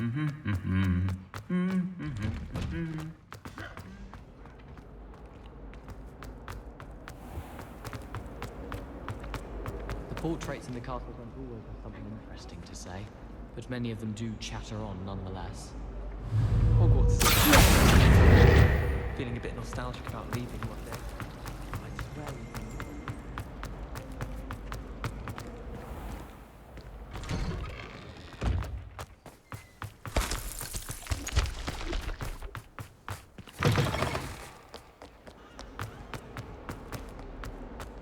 The portraits in the castle don't always have something interesting to say, but many of them do chatter on nonetheless. Hogwarts. Feeling a bit nostalgic about leaving one day. I swear.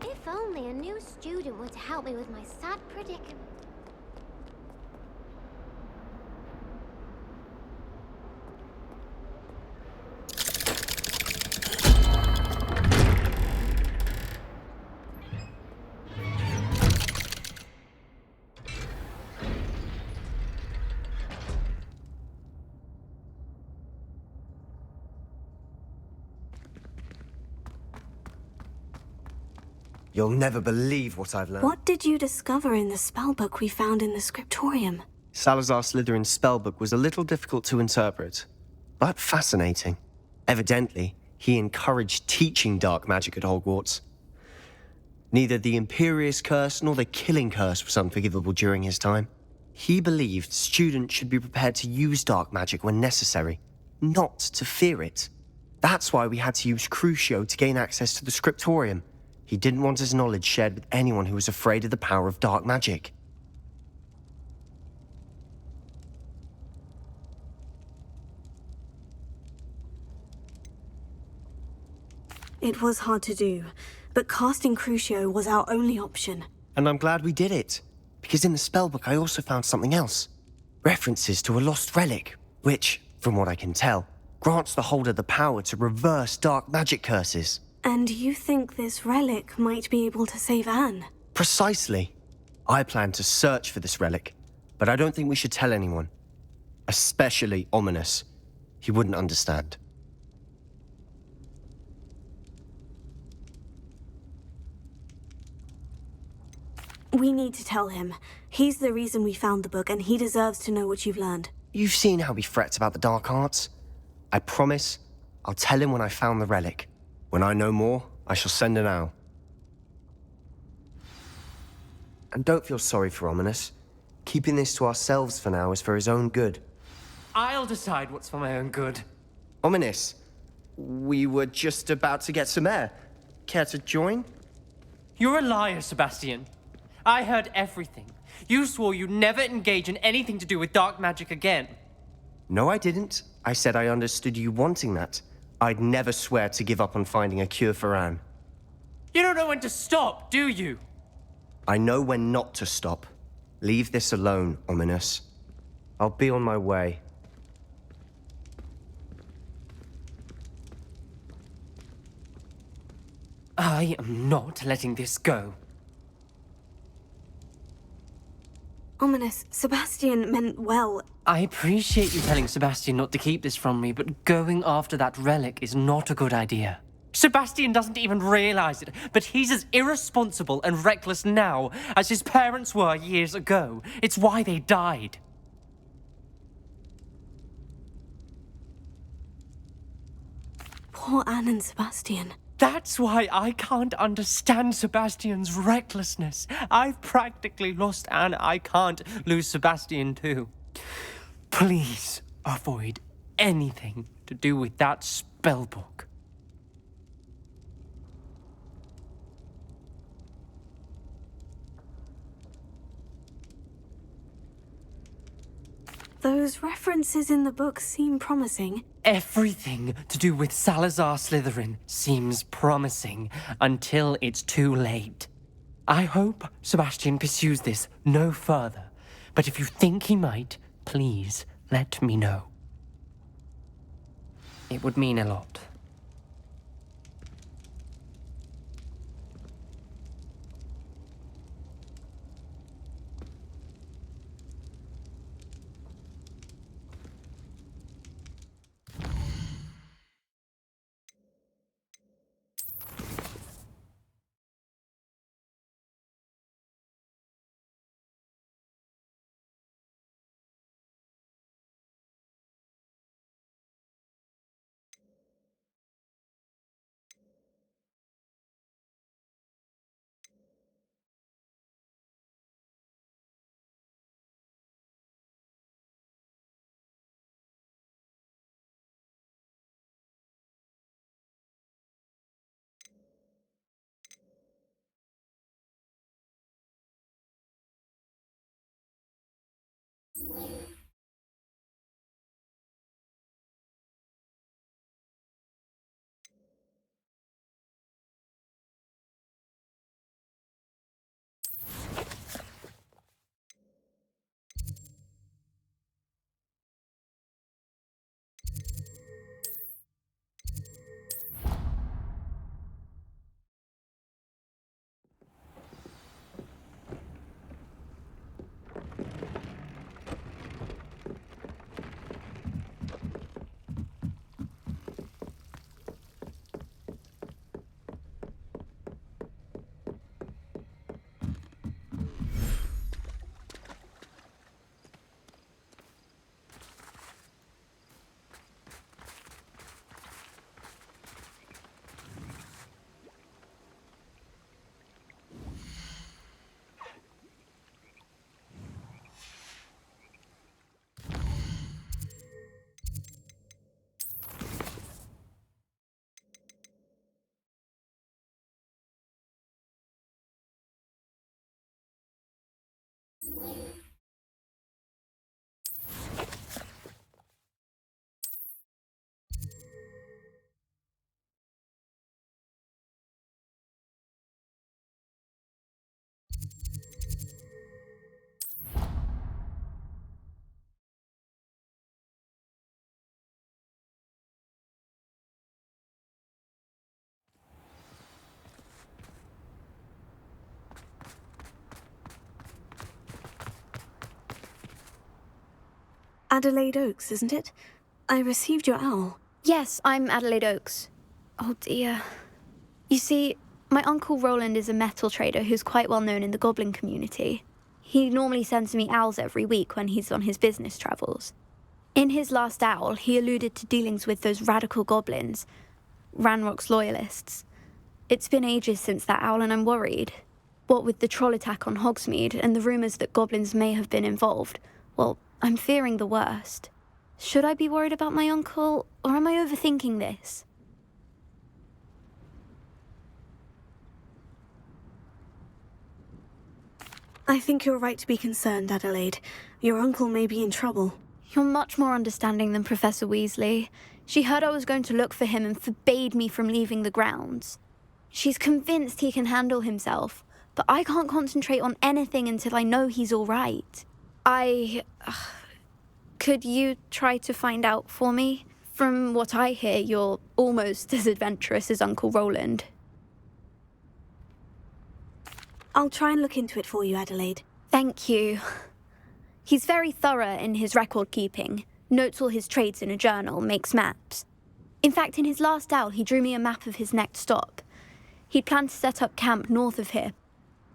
If only a new student were to help me with my sad predicament. You'll never believe what I've learned. What did you discover in the spellbook we found in the scriptorium? Salazar Slytherin's spellbook was a little difficult to interpret, but fascinating. Evidently, he encouraged teaching dark magic at Hogwarts. Neither the Imperious Curse nor the Killing Curse was unforgivable during his time. He believed students should be prepared to use dark magic when necessary, not to fear it. That's why we had to use Crucio to gain access to the scriptorium. He didn't want his knowledge shared with anyone who was afraid of the power of dark magic. It was hard to do, but casting Crucio was our only option. And I'm glad we did it, because in the spellbook I also found something else. References to a lost relic, which, from what I can tell, grants the holder the power to reverse dark magic curses. And you think this relic might be able to save Anne? Precisely. I plan to search for this relic, but I don't think we should tell anyone. Especially Ominous. He wouldn't understand. We need to tell him. He's the reason we found the book, and he deserves to know what you've learned. You've seen how he frets about the dark arts. I promise I'll tell him when I found the relic. When I know more, I shall send an owl. And don't feel sorry for Ominous. Keeping this to ourselves for now is for his own good. I'll decide what's for my own good. Ominous, we were just about to get some air. Care to join? You're a liar, Sebastian. I heard everything. You swore you'd never engage in anything to do with dark magic again. No, I didn't. I said I understood you wanting that. I'd never swear to give up on finding a cure for Anne. You don't know when to stop, do you? I know when not to stop. Leave this alone, Ominous. I'll be on my way. I am not letting this go. Ominous, Sebastian meant well. I appreciate you telling Sebastian not to keep this from me, but going after that relic is not a good idea. Sebastian doesn't even realize it, but he's as irresponsible and reckless now as his parents were years ago. It's why they died. Poor Anne and Sebastian. That's why I can't understand Sebastian's recklessness. I've practically lost Anne. I can't lose Sebastian too. Please avoid anything to do with that spellbook. Those references in the book seem promising. Everything to do with Salazar Slytherin seems promising until it's too late. I hope Sebastian pursues this no further, but if you think he might, please let me know. It would mean a lot. Adelaide Oaks, isn't it? I received your owl. Yes, I'm Adelaide Oaks. Oh dear. You see, my uncle Roland is a metal trader who's quite well known in the goblin community. He normally sends me owls every week when he's on his business travels. In his last owl, he alluded to dealings with those radical goblins, Ranrock's loyalists. It's been ages since that owl and I'm worried. What with the troll attack on Hogsmeade and the rumours that goblins may have been involved, well, I'm fearing the worst. Should I be worried about my uncle, or am I overthinking this? I think you're right to be concerned, Adelaide. Your uncle may be in trouble. You're much more understanding than Professor Weasley. She heard I was going to look for him and forbade me from leaving the grounds. She's convinced he can handle himself, but I can't concentrate on anything until I know he's all right. Could you try to find out for me? From what I hear, you're almost as adventurous as Uncle Roland. I'll try and look into it for you, Adelaide. Thank you. He's very thorough in his record keeping, notes all his trades in a journal, makes maps. In fact, in his last owl, he drew me a map of his next stop. He'd planned to set up camp north of here.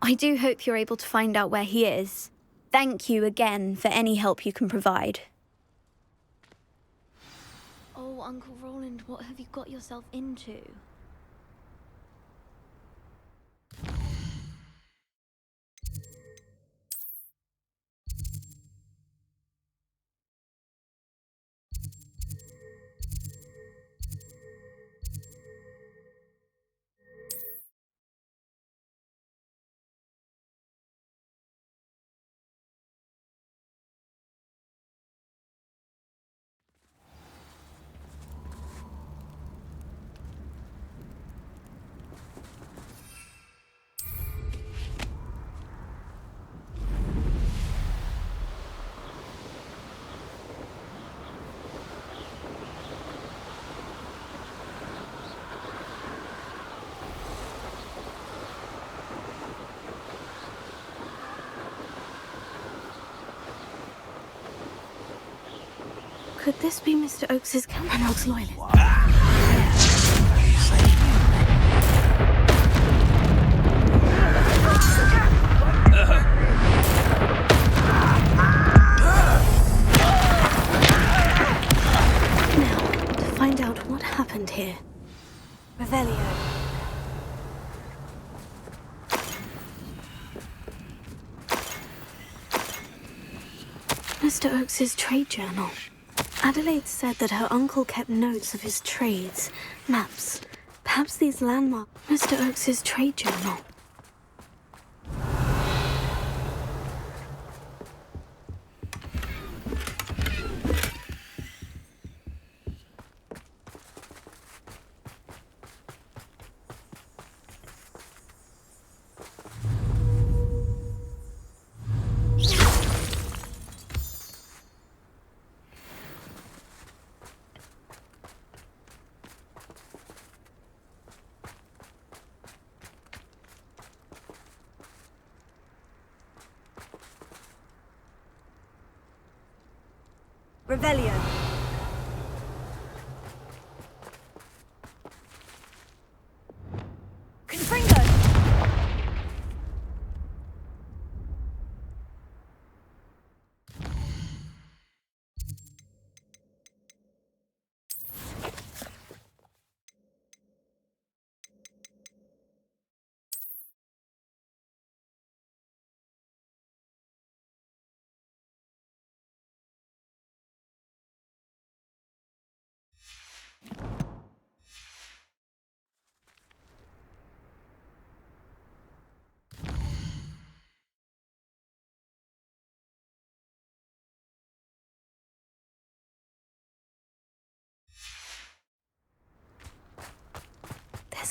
I do hope you're able to find out where he is. Thank you again for any help you can provide. Oh, Uncle Roland, what have you got yourself into? Could this be Mr. Oaks's Ranrock's loyalist? Now, to find out what happened here. Revelio. Mr. Oaks's trade journal. Adelaide said that her uncle kept notes of his trades, maps. Perhaps these landmarks. Mr. Oaks's trade journal. Revelio.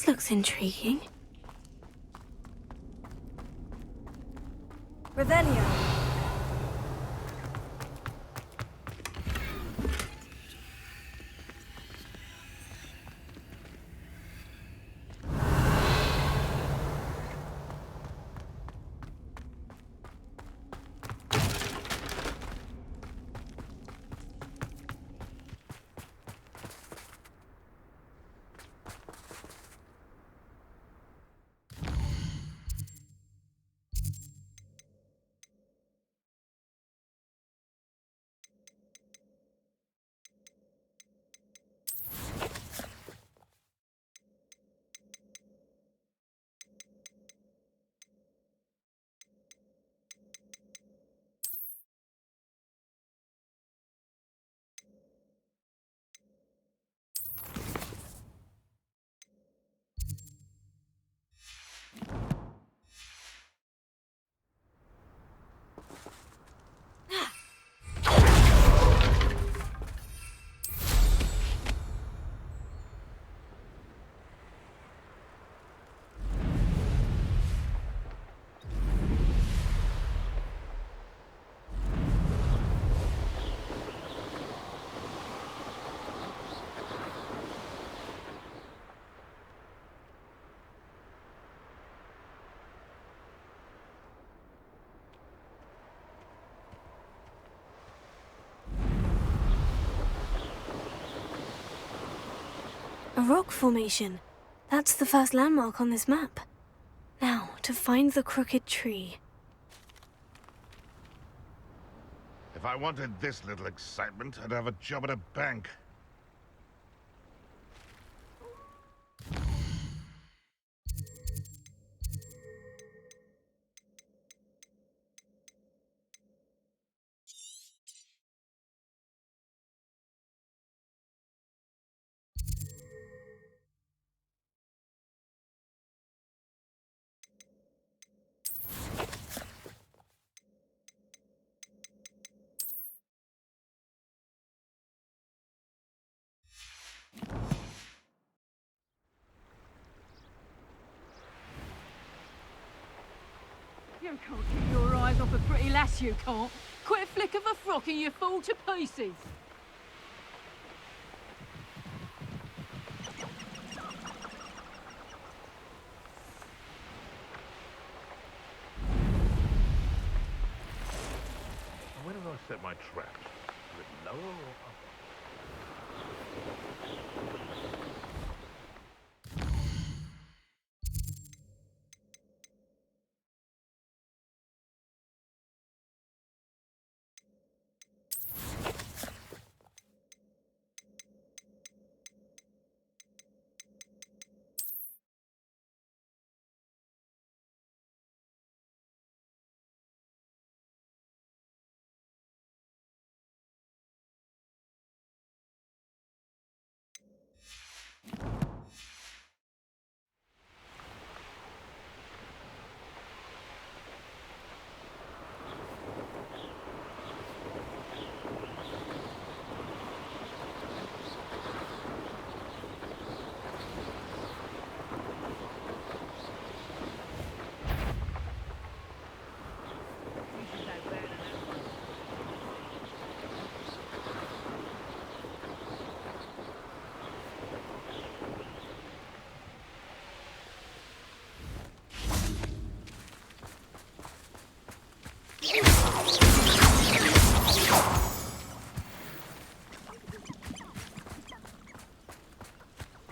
This looks intriguing. Revelio. A rock formation. That's the first landmark on this map. Now, to find the crooked tree. If I wanted this little excitement, I'd have a job at a bank. You can't keep your eyes off a pretty lass, you can't. Quit a flick of a frock and you fall to pieces. Where do I set my traps? A bit lower or up?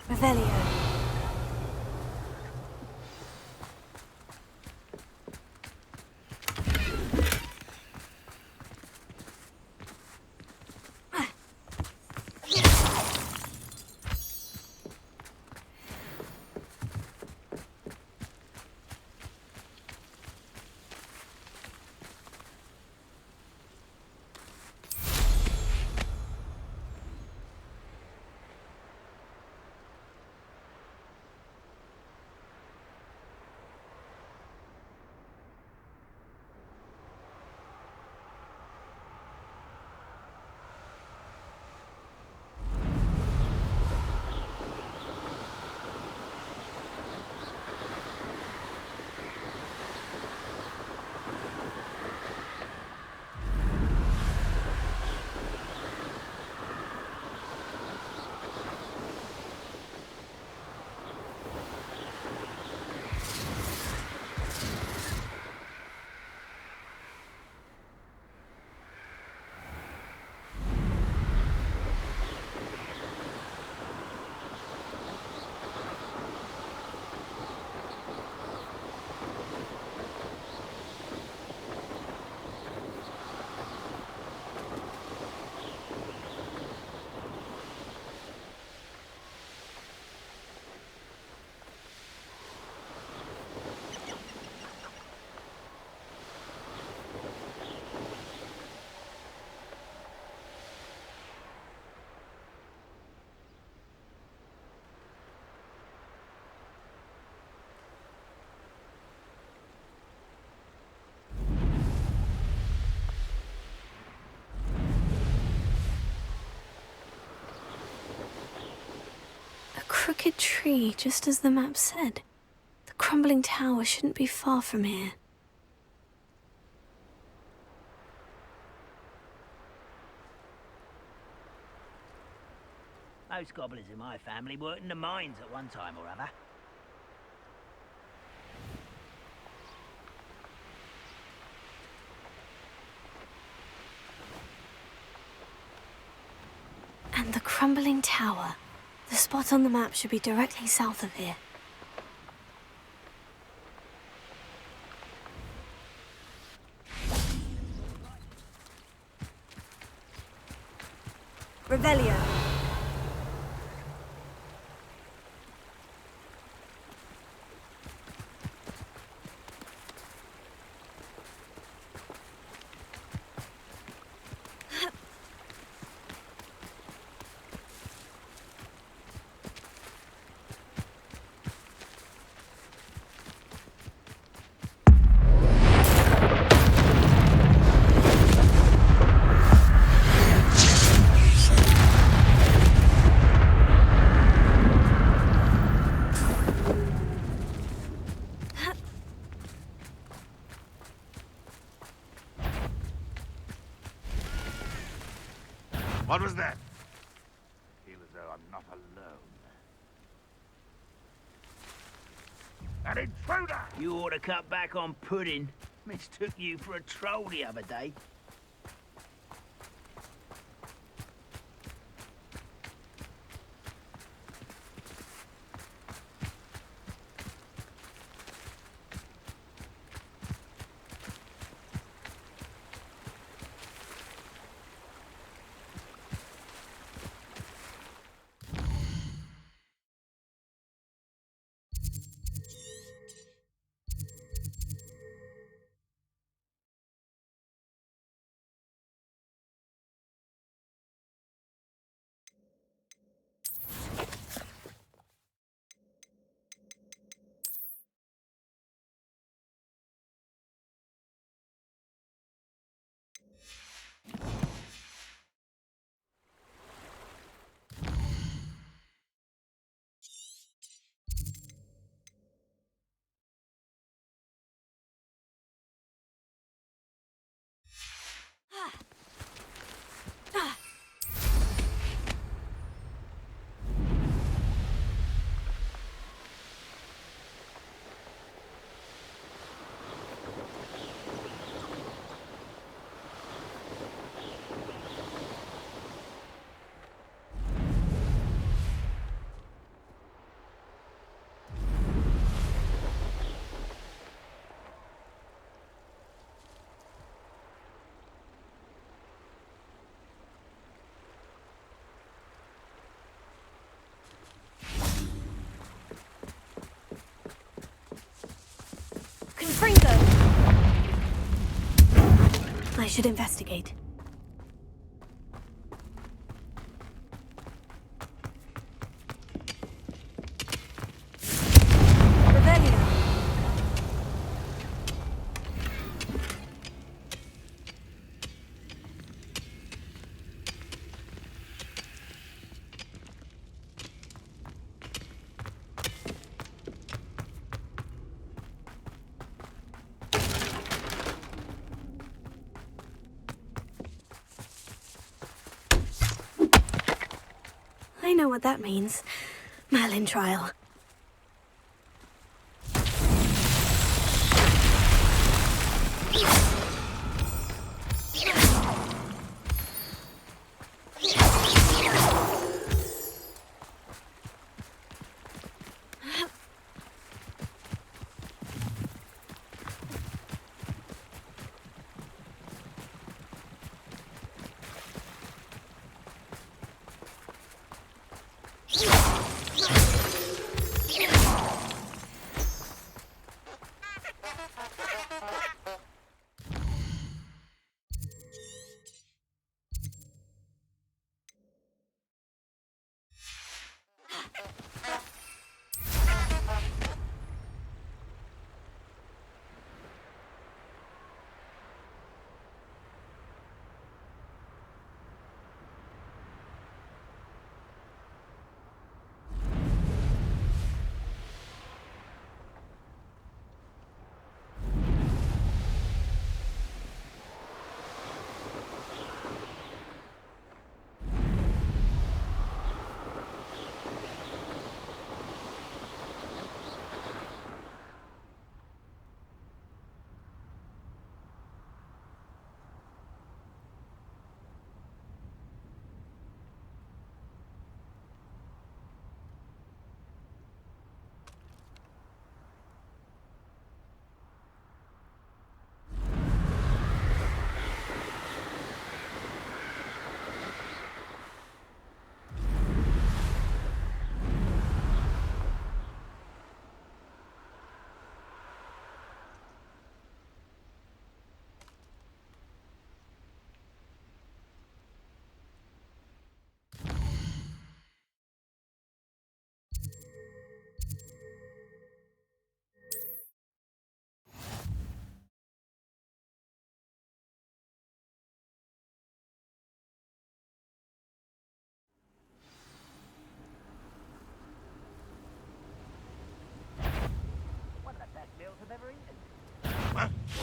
Revelio. crooked tree, just as the map said. The crumbling tower shouldn't be far from here. Most goblins in my family worked in the mines at one time or other. And the crumbling tower. The spot on the map should be directly south of here. Revelio. What was that? I feel as though I'm not alone. An intruder! You ought to cut back on pudding. Mistook you for a troll the other day. I should investigate. Revelio. I know what that means. Merlin trial.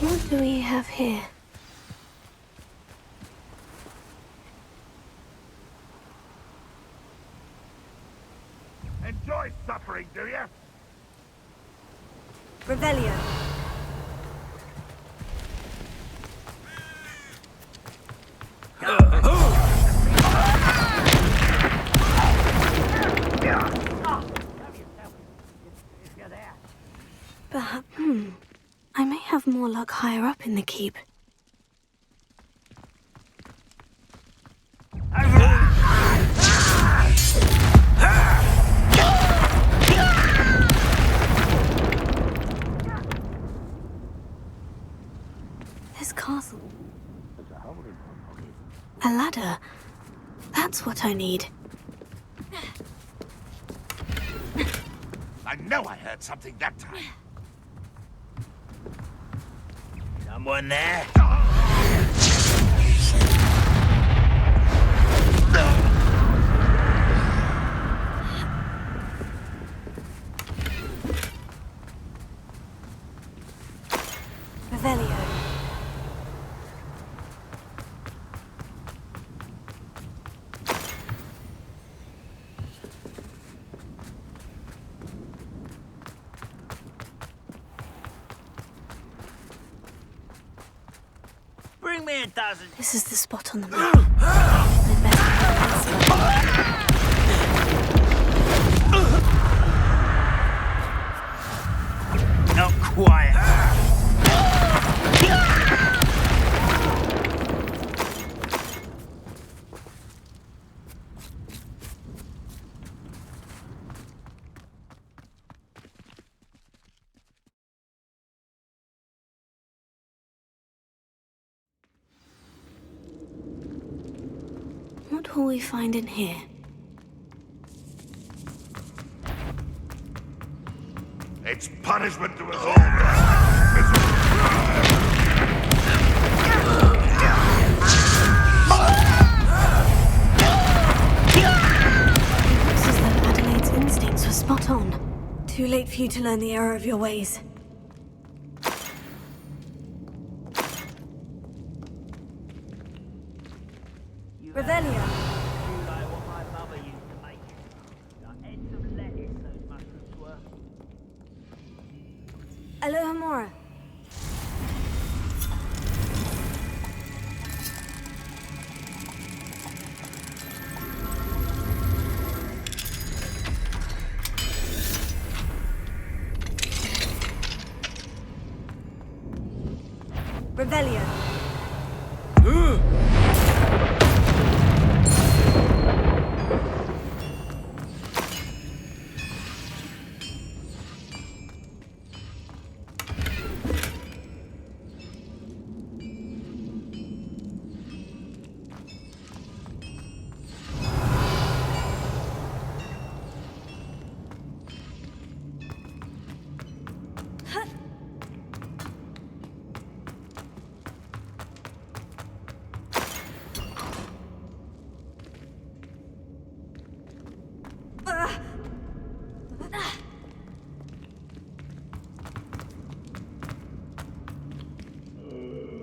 What do we have here? Enjoy suffering, do you? Revelio. But, I may have more luck higher up in the keep. This castle. A ladder. That's what I need. I know I heard something that time. Someone there? Revelio. Bring me a dozen. This is the spot on the map. I'd better Not quiet. What will we find in here? It's punishment to us all. Looks as though Adelaide's instincts were spot on. Too late for you to learn the error of your ways. Revelio. You like what my mother used to make. Like heads of lettuce, those mushrooms were. Alohomora. Revelio.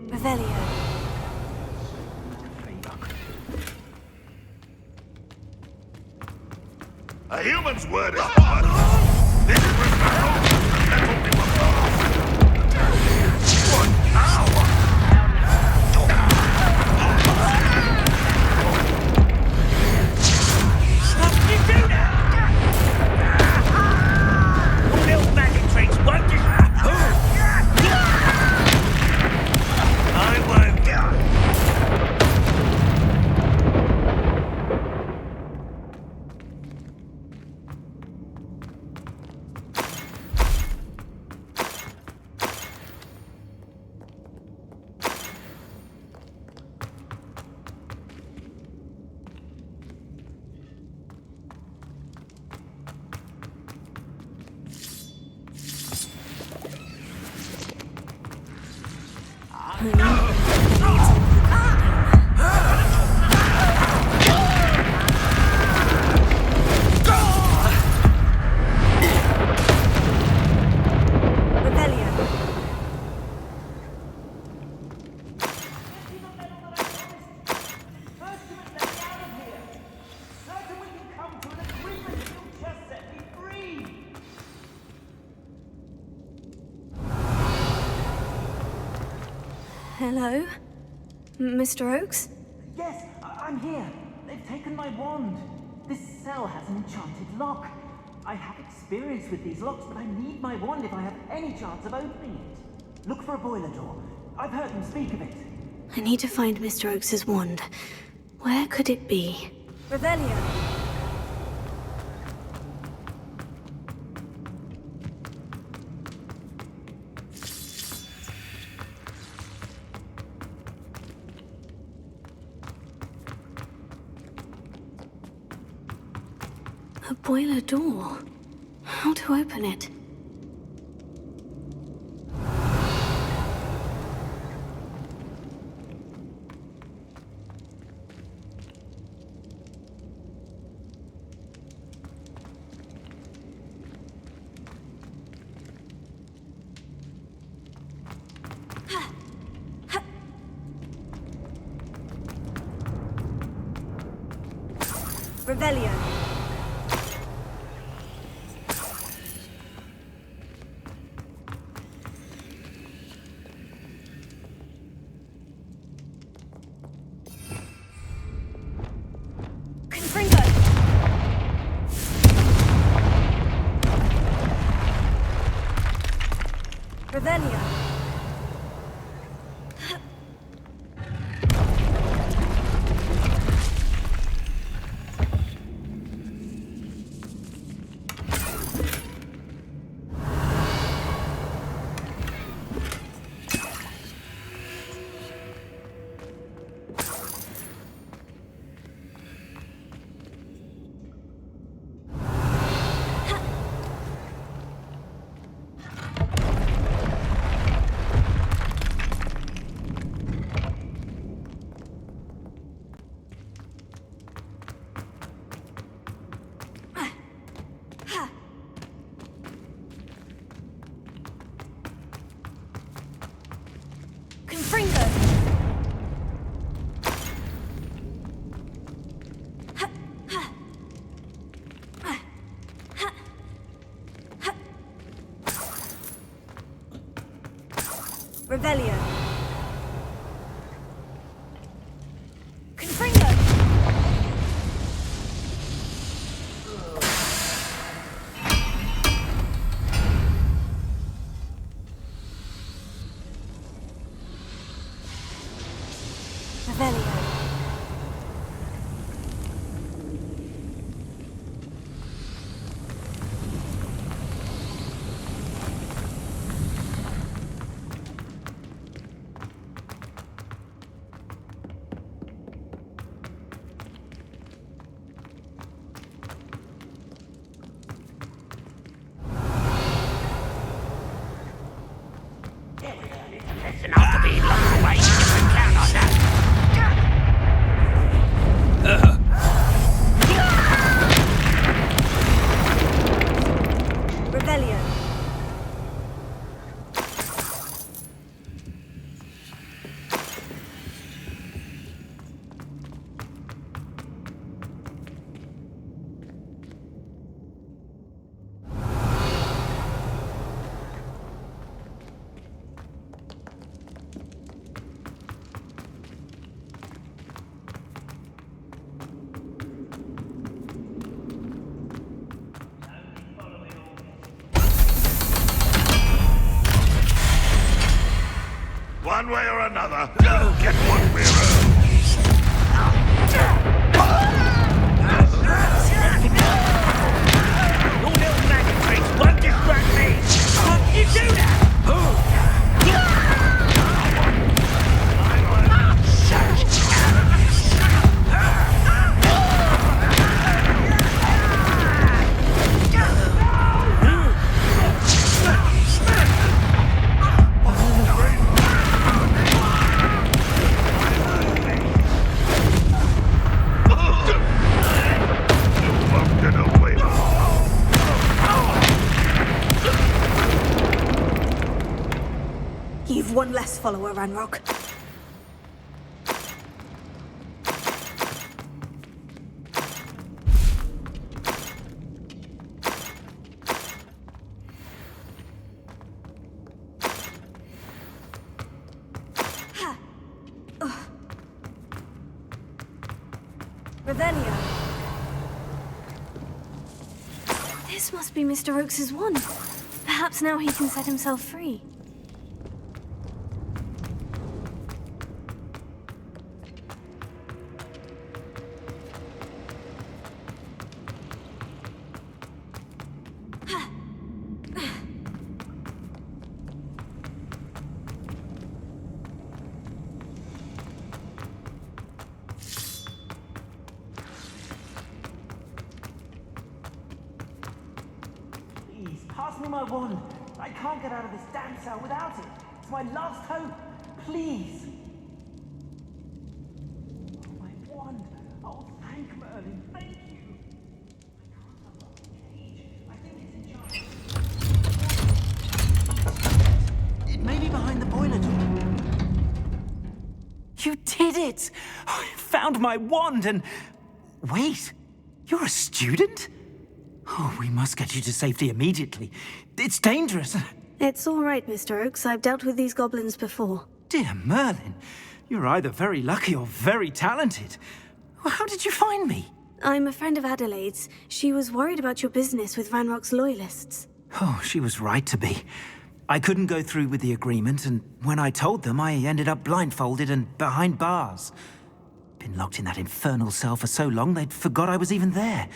Revelio. A human's word is bond. This was the hope that metal we were lost. What power! What did you do now? Little magic tricks won't do. I won't. Hello? Mr. Oakes? Yes, I'm here. They've taken my wand. This cell has an enchanted lock. I have experience with these locks, but I need my wand if I have any chance of opening it. Look for a boiler door. I've heard them speak of it. I need to find Mr. Oakes's wand. Where could it be? Revelio! A boiler door. How to open it? Revelio. Confringo. Revelio. Confringo. Revelio. Confringo. Revelio. Listen up to be locked away. You can count on that. Revelio. One way or another, you'll get what we're owed. Your little magic tricks won't distract me. You do that. You've one less follower, Ranrock. Ha! Revelio. This must be Mr. Oakes's wand. Perhaps now he can set himself free. Please, pass me my wand. I can't get out of this damn cell without it. It's my last hope. Please. Oh, my wand. Oh, thank Merlin. Thank you. I can't unlock the cage. I think it's in charge. It may be behind the boiler door. You did it! I found my wand and... Wait, you're a student? Oh, we must get you to safety immediately. It's dangerous. It's all right, Mr. Oakes. I've dealt with these goblins before. Dear Merlin, you're either very lucky or very talented. Well, how did you find me? I'm a friend of Adelaide's. She was worried about your business with Ranrock's loyalists. Oh, she was right to be. I couldn't go through with the agreement, and when I told them, I ended up blindfolded and behind bars. Been locked in that infernal cell for so long, they'd forgot I was even there.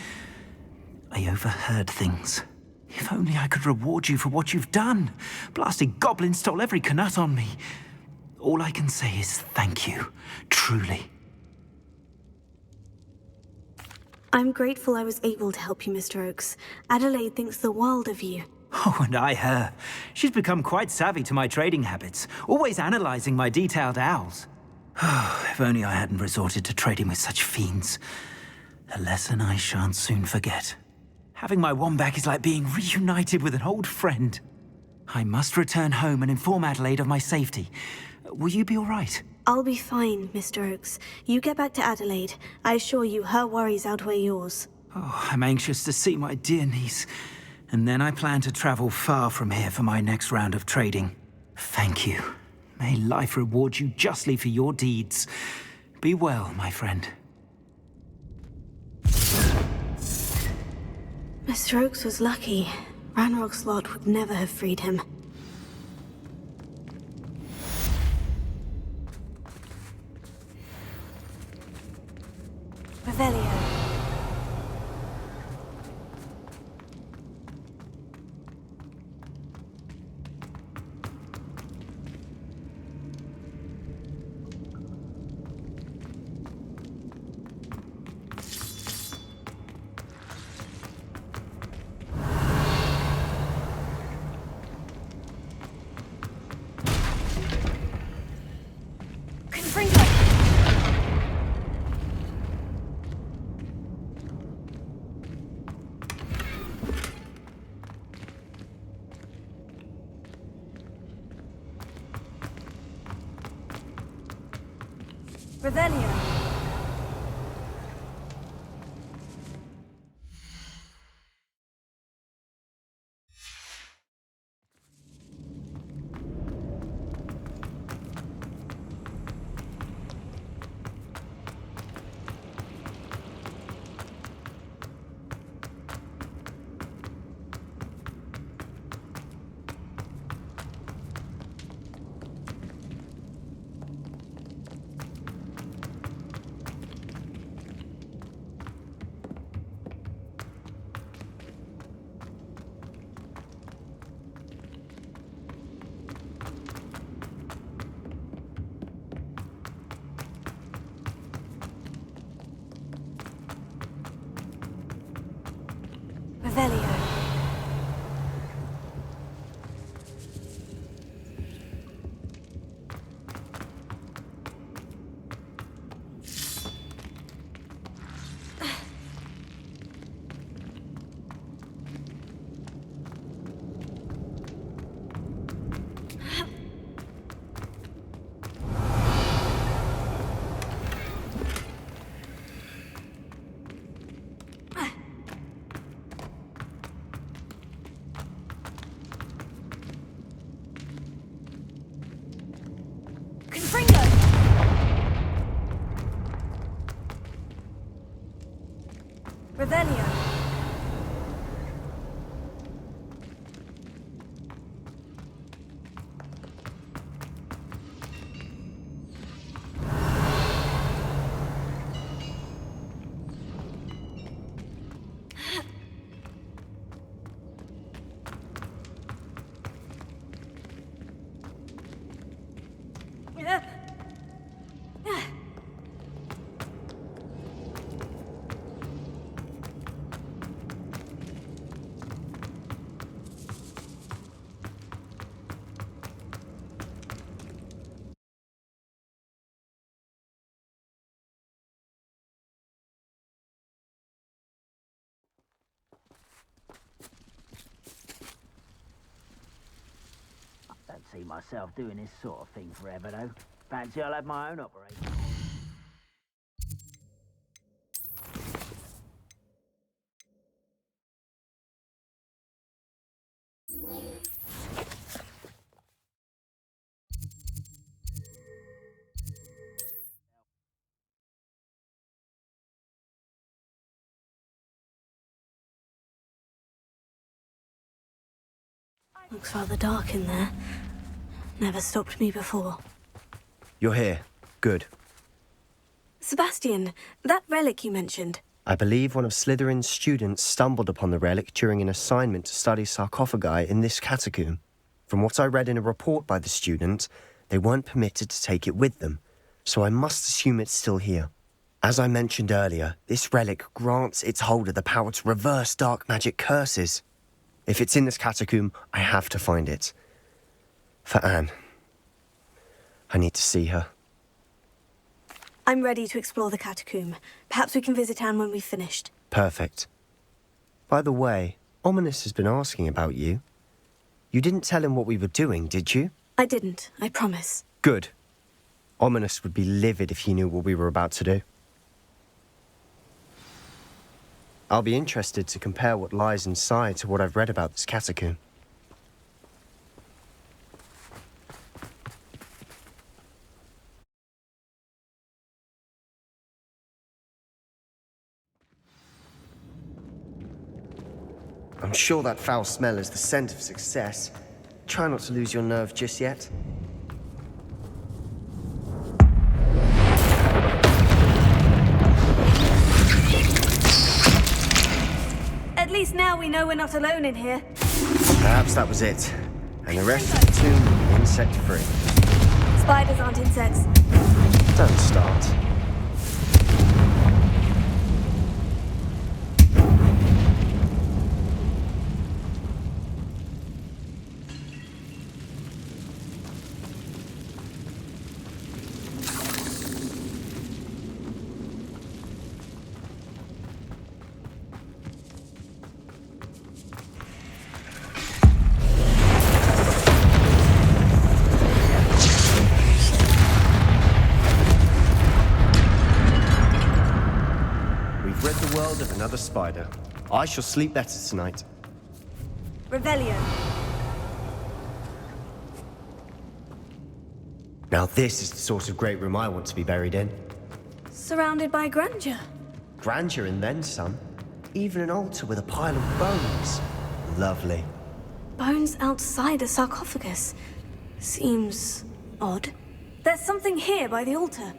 I overheard things. If only I could reward you for what you've done. Blasted goblin stole every canut on me. All I can say is thank you, truly. I'm grateful I was able to help you, Mr. Oakes. Adelaide thinks the world of you. Oh, and I her. She's become quite savvy to my trading habits, always analyzing my detailed owls. If only I hadn't resorted to trading with such fiends. A lesson I shan't soon forget. Having my wand back is like being reunited with an old friend. I must return home and inform Adelaide of my safety. Will you be all right? I'll be fine, Mr. Oakes. You get back to Adelaide. I assure you, her worries outweigh yours. Oh, I'm anxious to see my dear niece. And then I plan to travel far from here for my next round of trading. Thank you. May life reward you justly for your deeds. Be well, my friend. Mr. Oakes was lucky. Ranrock's lot would never have freed him. Revelio. Revelio. Revelio. see myself doing this sort of thing forever, though. Fancy I'll have my own operation. Looks rather dark in there. Never stopped me before. You're here. Good. Sebastian, that relic you mentioned. I believe one of Slytherin's students stumbled upon the relic during an assignment to study sarcophagi in this catacomb. From what I read in a report by the student, they weren't permitted to take it with them, so I must assume it's still here. As I mentioned earlier, this relic grants its holder the power to reverse dark magic curses. If it's in this catacomb, I have to find it. For Anne. I need to see her. I'm ready to explore the catacomb. Perhaps we can visit Anne when we've finished. Perfect. By the way, Ominous has been asking about you. You didn't tell him what we were doing, did you? I didn't, I promise. Good. Ominous would be livid if he knew what we were about to do. I'll be interested to compare what lies inside to what I've read about this catacomb. I'm sure that foul smell is the scent of success. Try not to lose your nerve just yet. At least now we know we're not alone in here. Perhaps that was it. And the rest of the tomb will be insect-free. Spiders aren't insects. Don't start. Another spider. I shall sleep better tonight. Revelio. Now this is the sort of great room I want to be buried in. Surrounded by grandeur. Grandeur and then some. Even an altar with a pile of bones. Lovely. Bones outside a sarcophagus. Seems odd. There's something here by the altar.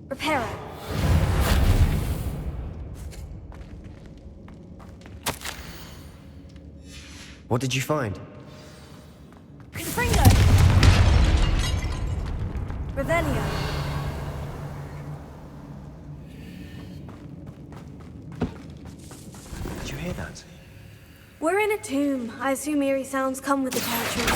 Reparo. What did you find? Confringo. Revelio. Did you hear that? We're in a tomb. I assume eerie sounds come with the territory.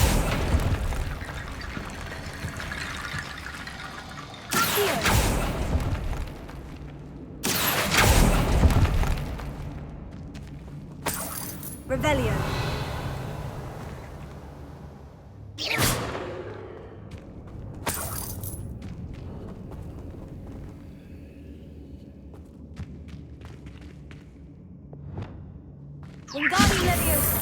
Revelio. Wingardium Leviosa.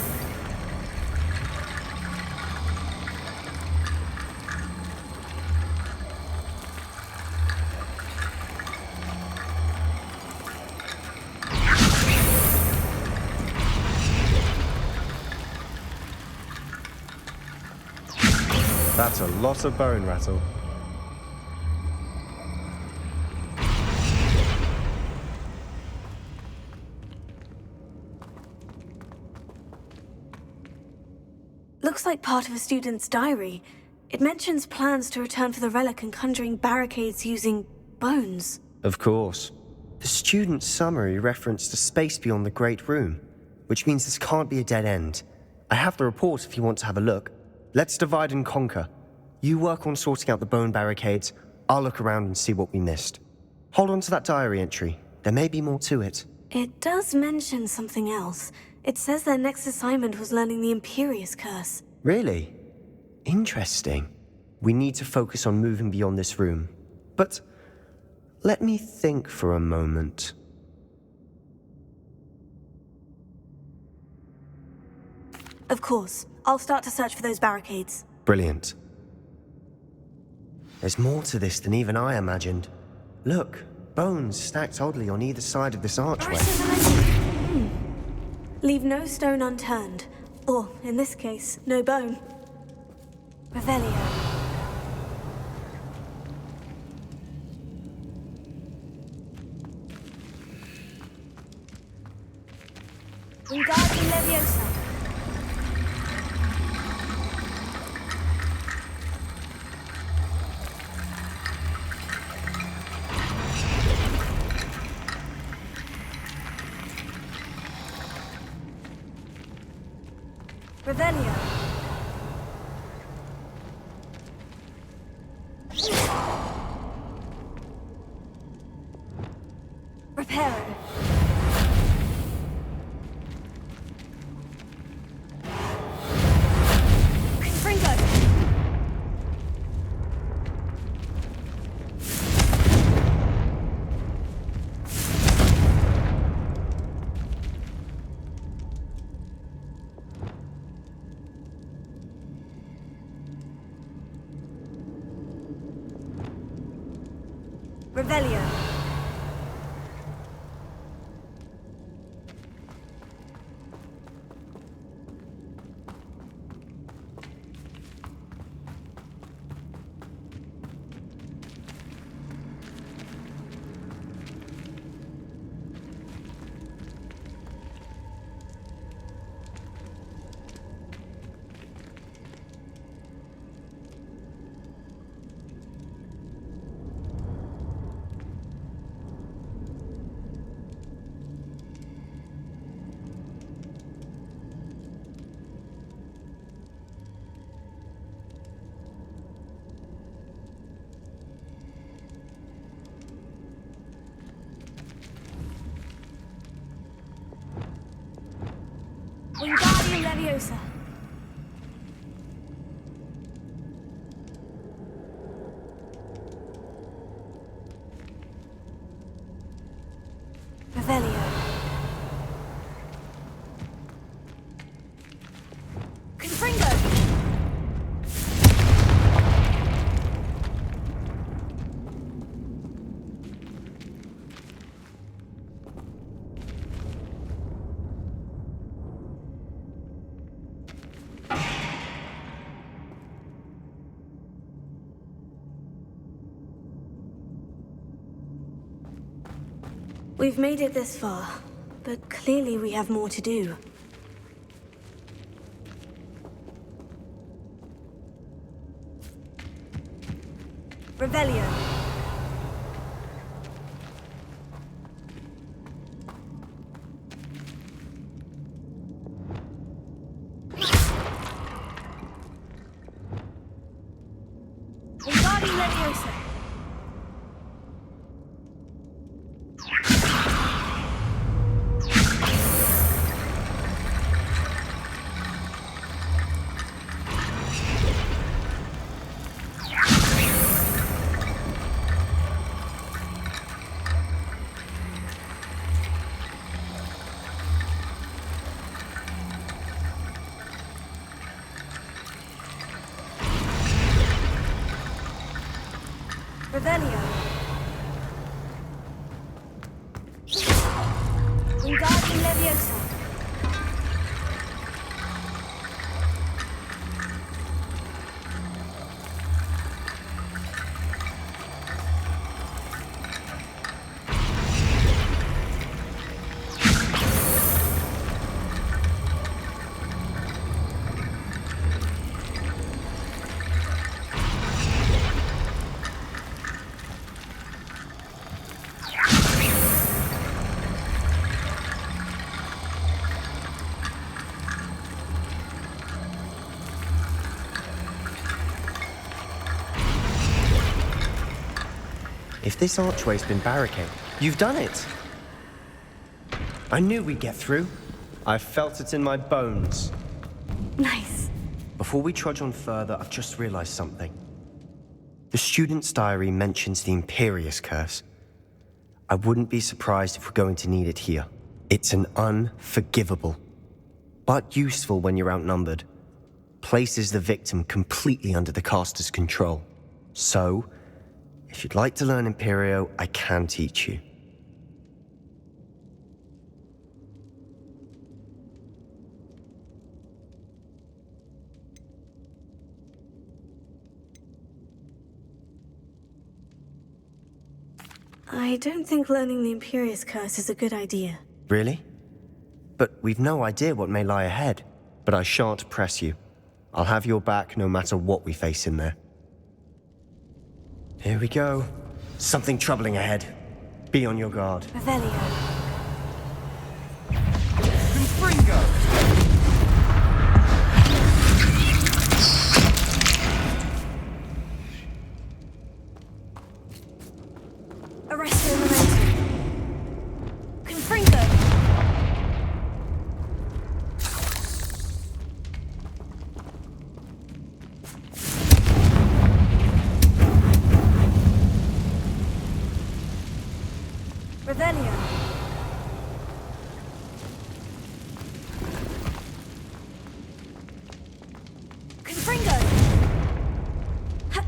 That's a lot of bone rattle. Looks like part of a student's diary. It mentions plans to return for the relic and conjuring barricades using bones. Of course. The student's summary referenced a space beyond the Great Room, which means this can't be a dead end. I have the report if you want to have a look. Let's divide and conquer. You work on sorting out the bone barricades, I'll look around and see what we missed. Hold on to that diary entry. There may be more to it. It does mention something else. It says their next assignment was learning the Imperious Curse. Really? Interesting. We need to focus on moving beyond this room. But let me think for a moment. Of course. I'll start to search for those barricades. Brilliant. There's more to this than even I imagined. Look, bones stacked oddly on either side of this archway. Leave no stone unturned. Or, in this case, no bone. Revelio. Wingardium Leviosa. Revelio. Reparo. Confringo. Revelio. Wingardium Leviosa. Revelio. Confringo. We've made it this far, but clearly we have more to do. Revelio. Wingardium Leviosa. If this archway's been barricaded, you've done it! I knew we'd get through. I felt it in my bones. Nice. Before we trudge on further, I've just realized something. The student's diary mentions the Imperius Curse. I wouldn't be surprised if we're going to need it here. It's an unforgivable, but useful when you're outnumbered. Places the victim completely under the caster's control. So, if you'd like to learn Imperio, I can teach you. I don't think learning the Imperius Curse is a good idea. Really? But we've no idea what may lie ahead. But I shan't press you. I'll have your back no matter what we face in there. Here we go. Something troubling ahead. Be on your guard. Revelio. Confringo! Arresto Momentum. Confringo. Revelio. Confringo. Ha.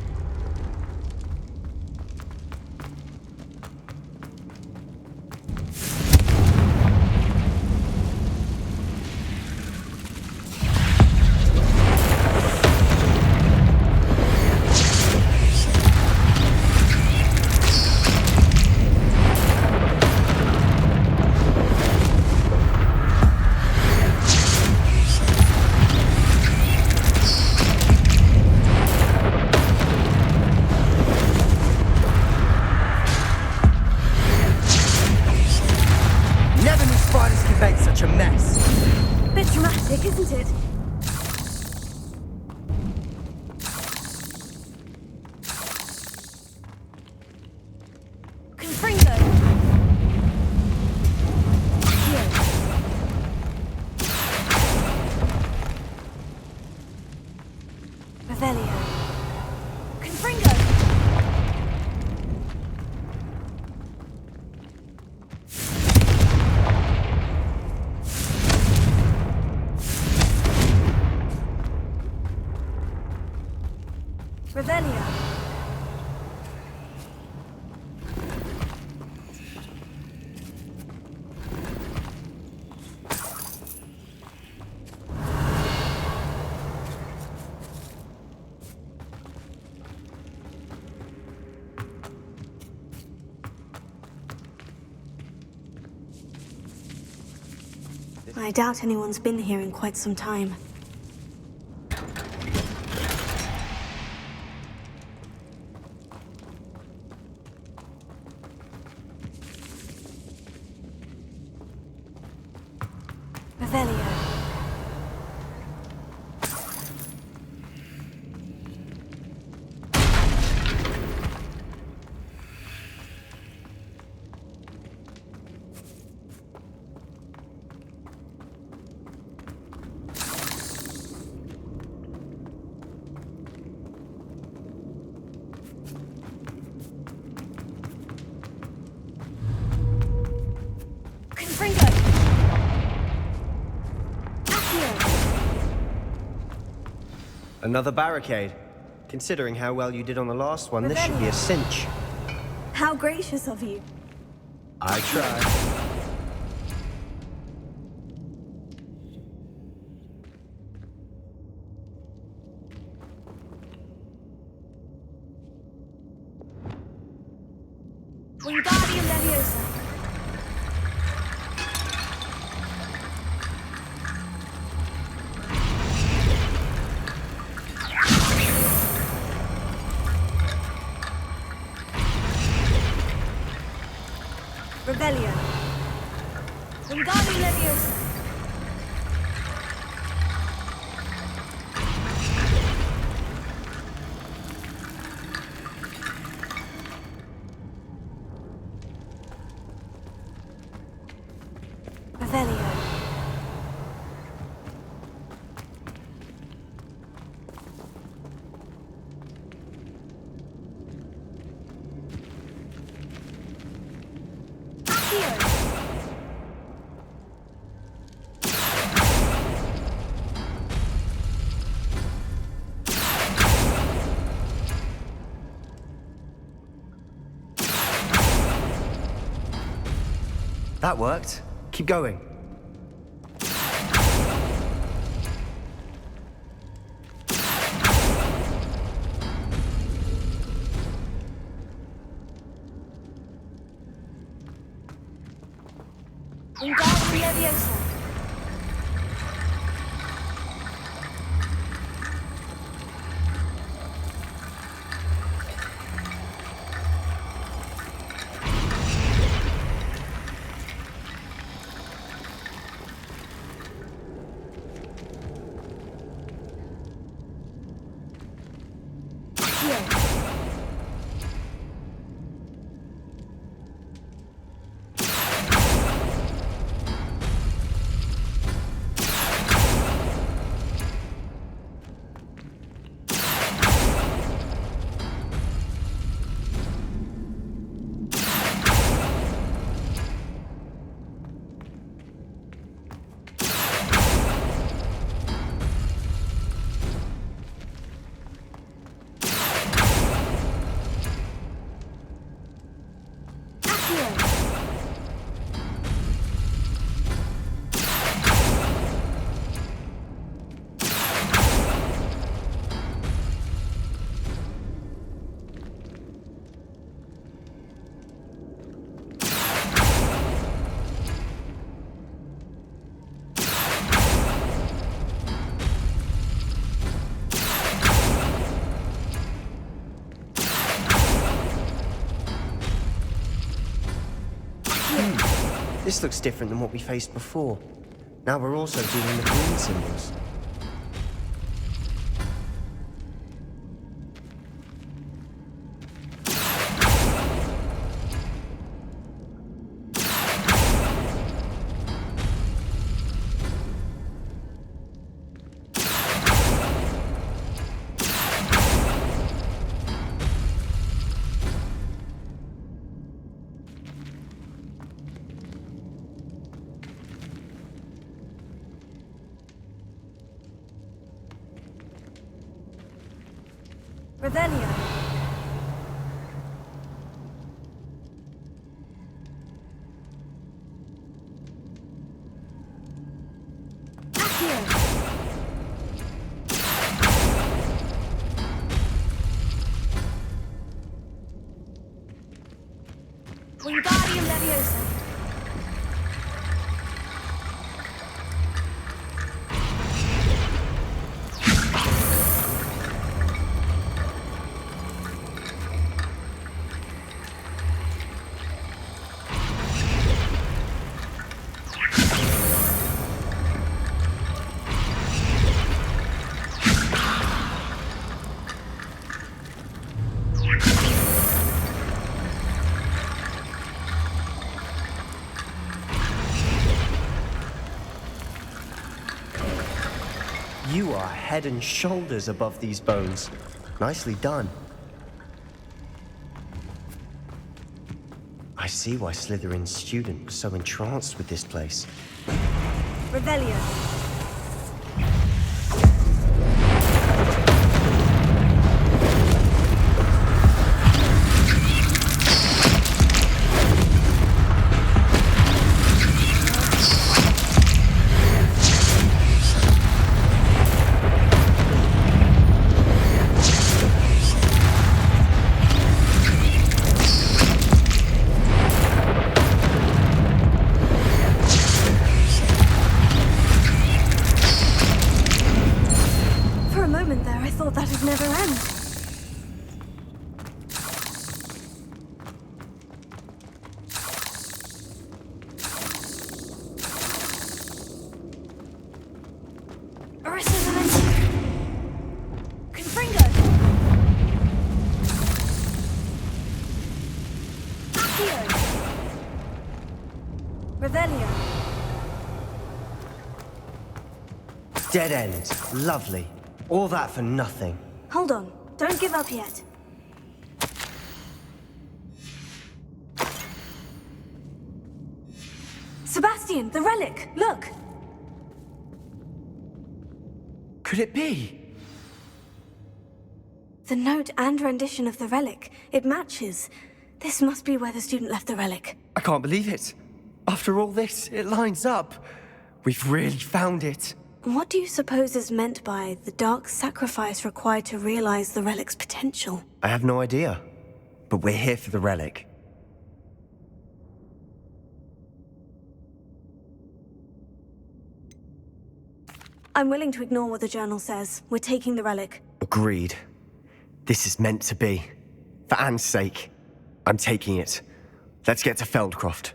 Never knew spiders could make such a mess. Bit dramatic, isn't it? Confringo. Here. Revelio. Confringo. Revelio. I doubt anyone's been here in quite some time. Revelio. Confringo. Another barricade. Considering how well you did on the last one, this should be a cinch. How gracious of you. I tried. Wingardium Leviosa. Revelio. Wingardium Leviosa. That worked. Keep going. Wingardium Leviosa. This looks different than what we faced before. Now we're also dealing with green symbols. Revelio. Wingardium Leviosa. You are head and shoulders above these bones. Nicely done. I see why Slytherin's student was so entranced with this place. Revelio. Revelio. Dead end. Lovely. All that for nothing. Hold on. Don't give up yet. Sebastian, the relic! Look! Could it be? The note and rendition of the relic. It matches. This must be where the student left the relic. I can't believe it. After all this, it lines up. We've really found it. What do you suppose is meant by the dark sacrifice required to realize the relic's potential? I have no idea. But we're here for the relic. I'm willing to ignore what the journal says. We're taking the relic. Agreed. This is meant to be. For Anne's sake. I'm taking it. Let's get to Feldcroft.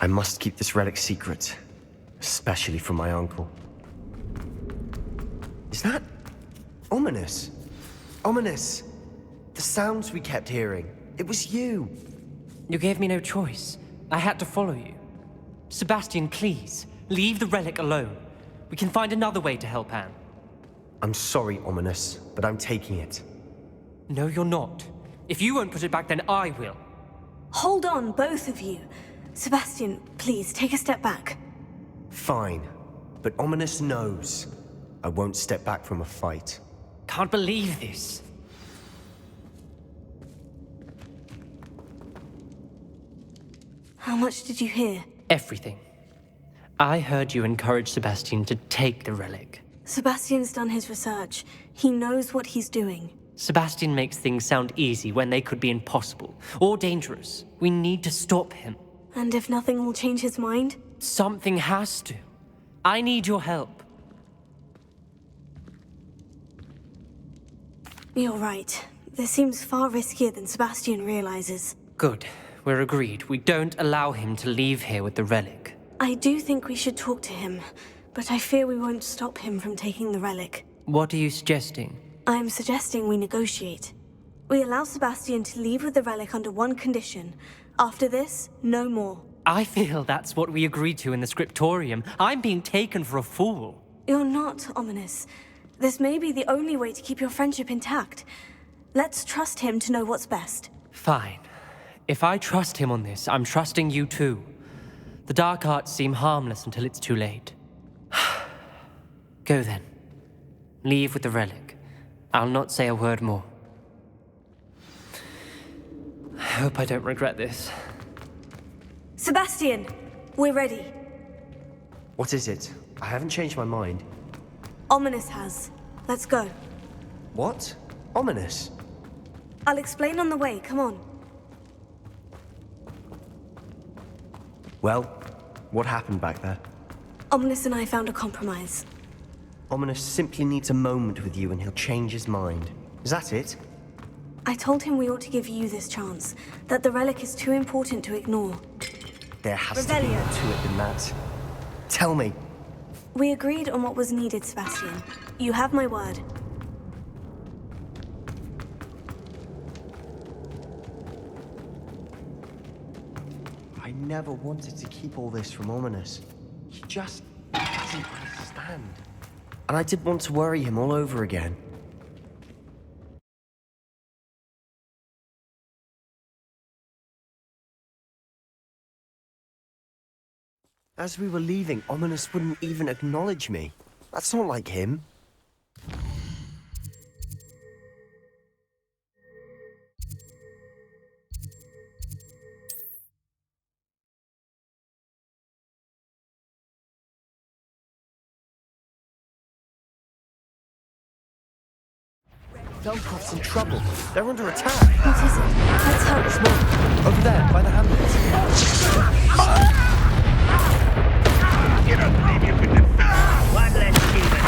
I must keep this relic secret. Especially from my uncle. Is that... ominous? Ominous! The sounds we kept hearing. It was you. You gave me no choice. I had to follow you. Sebastian, please, leave the relic alone. We can find another way to help Anne. I'm sorry, Ominous, but I'm taking it. No, you're not. If you won't put it back, then I will. Hold on, both of you. Sebastian, please, take a step back. Fine, but Ominous knows. I won't step back from a fight. Can't believe this. How much did you hear? Everything. I heard you encourage Sebastian to take the relic. Sebastian's done his research. He knows what he's doing. Sebastian makes things sound easy when they could be impossible or dangerous. We need to stop him. And if nothing will change his mind? Something has to. I need your help. You're right. This seems far riskier than Sebastian realizes. Good. We're agreed. We don't allow him to leave here with the relic. I do think we should talk to him, but I fear we won't stop him from taking the relic. What are you suggesting? I'm suggesting we negotiate. We allow Sebastian to leave with the relic under one condition. After this, no more. I feel that's what we agreed to in the scriptorium. I'm being taken for a fool. You're not, Ominous. This may be the only way to keep your friendship intact. Let's trust him to know what's best. Fine. If I trust him on this, I'm trusting you too. The dark arts seem harmless until it's too late. Go then. Leave with the relic. I'll not say a word more. I hope I don't regret this. Sebastian, we're ready. What is it? I haven't changed my mind. Ominous has. Let's go. What? Ominous? I'll explain on the way, come on. Well, what happened back there? Ominous and I found a compromise. Ominous simply needs a moment with you and he'll change his mind. Is that it? I told him we ought to give you this chance, that the relic is too important to ignore. There has to be more Revelio. to it than that. Tell me. We agreed on what was needed, Sebastian. You have my word. I never wanted to keep all this from Ominous. He just doesn't understand. And I didn't want to worry him all over again. As we were leaving, Ominous wouldn't even acknowledge me. That's not like him. Feldcroft's in trouble. They're under attack. What is it? Let's hurry. Smoke. Over there, by the hamlet. You don't believe you can defend one less human.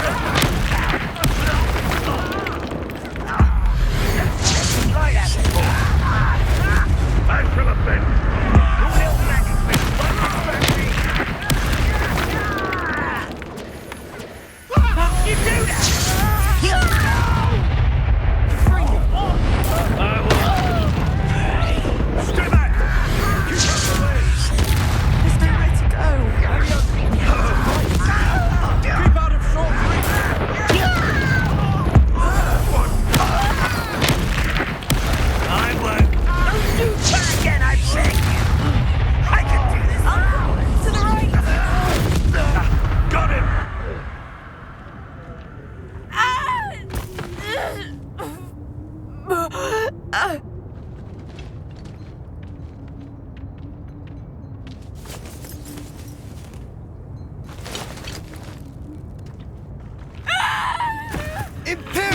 Right at the ball. Back from a bend. You little maggot thing. How did you do that? I will. Stay back. Keep out the way. There's nowhere to go. Imperia!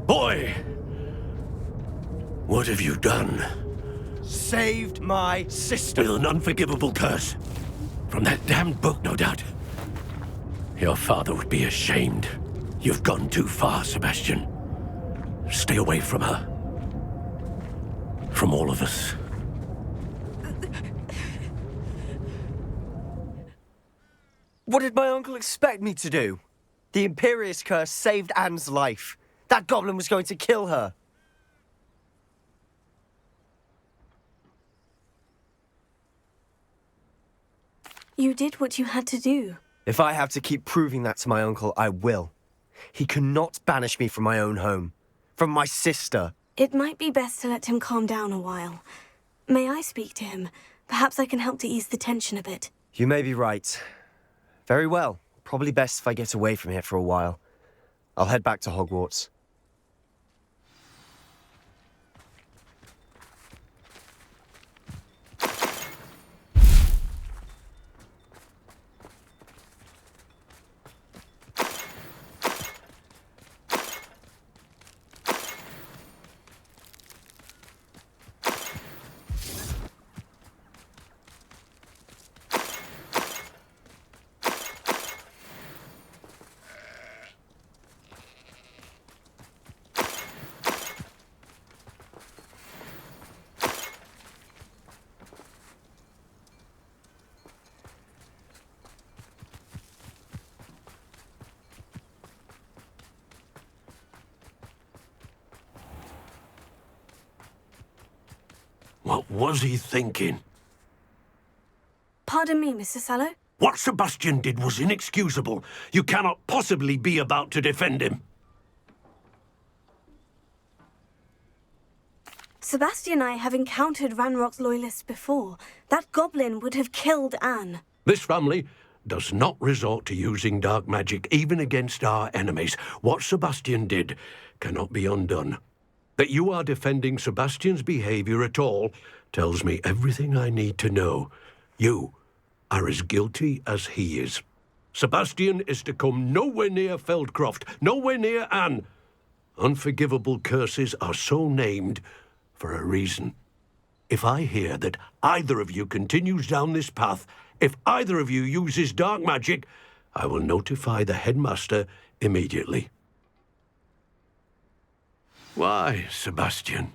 Boy! What have you done? Saved my sister. With an unforgivable curse. From that damned book, no doubt. Your father would be ashamed. You've gone too far, Sebastian. Stay away from her. From all of us. What did my uncle expect me to do? The Imperious curse saved Anne's life. That goblin was going to kill her. You did what you had to do. If I have to keep proving that to my uncle, I will. He cannot banish me from my own home. From my sister. It might be best to let him calm down a while. May I speak to him? Perhaps I can help to ease the tension a bit. You may be right. Very well. Probably best if I get away from here for a while. I'll head back to Hogwarts. What was he thinking? Pardon me, Mr. Sallow? What Sebastian did was inexcusable. You cannot possibly be about to defend him. Sebastian and I have encountered Ranrock's loyalists before. That goblin would have killed Anne. This family does not resort to using dark magic even against our enemies. What Sebastian did cannot be undone. That you are defending Sebastian's behavior at all tells me everything I need to know. You are as guilty as he is. Sebastian is to come nowhere near Feldcroft, nowhere near Anne. Unforgivable curses are so named for a reason. If I hear that either of you continues down this path, if either of you uses dark magic, I will notify the headmaster immediately. Why, Sebastian?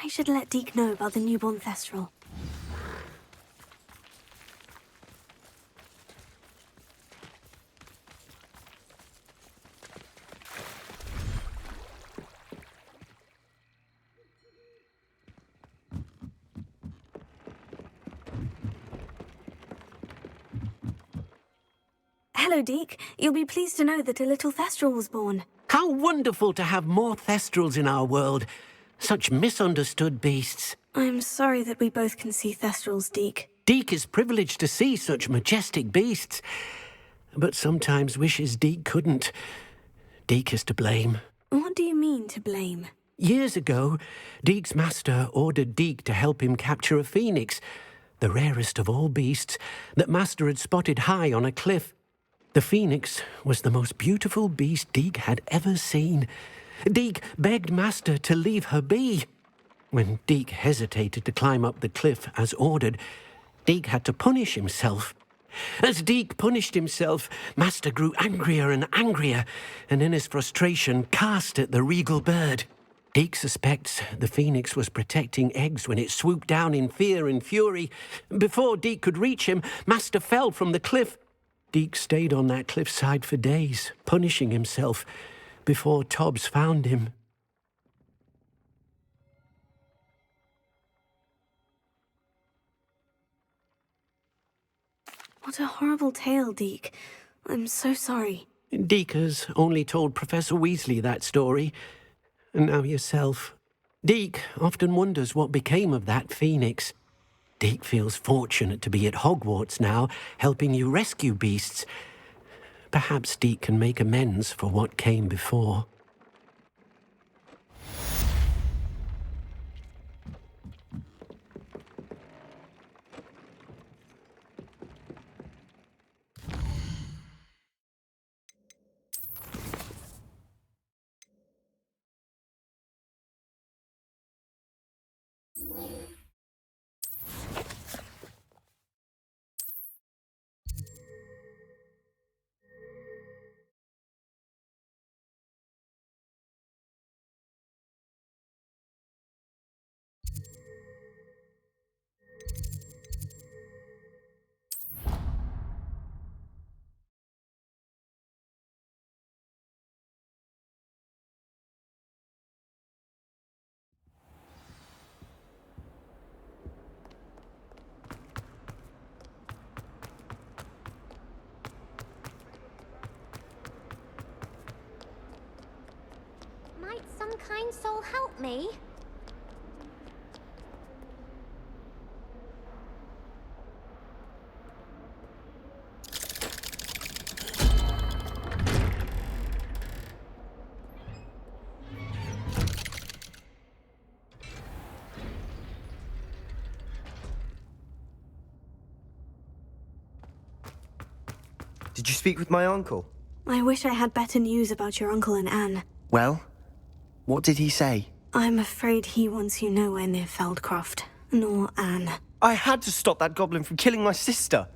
I should let Deke know about the newborn Thestral. Hello, Deke. You'll be pleased to know that a little Thestral was born. How wonderful to have more Thestrals in our world. Such misunderstood beasts. I'm sorry that we both can see Thestrals, Deke. Deke is privileged to see such majestic beasts, but sometimes wishes Deke couldn't. Deke is to blame. What do you mean, to blame? Years ago, Deke's master ordered Deke to help him capture a phoenix, the rarest of all beasts, that master had spotted high on a cliff. The phoenix was the most beautiful beast Deke had ever seen. Deke begged master to leave her be. When Deke hesitated to climb up the cliff as ordered, Deke had to punish himself. As Deke punished himself, master grew angrier and angrier, and in his frustration cast at the regal bird. Deke suspects the phoenix was protecting eggs when it swooped down in fear and fury. Before Deke could reach him, master fell from the cliff. Deke stayed on that cliffside for days, punishing himself, before Tobbs found him. What a horrible tale, Deke. I'm so sorry. Deke has only told Professor Weasley that story, and now yourself. Deke often wonders what became of that phoenix. Deke feels fortunate to be at Hogwarts now, helping you rescue beasts. Perhaps Deke can make amends for what came before. Might some kind soul help me? Did you speak with my uncle? I wish I had better news about your uncle and Anne. Well, what did he say? I'm afraid he wants you nowhere near Feldcroft, nor Anne. I had to stop that goblin from killing my sister.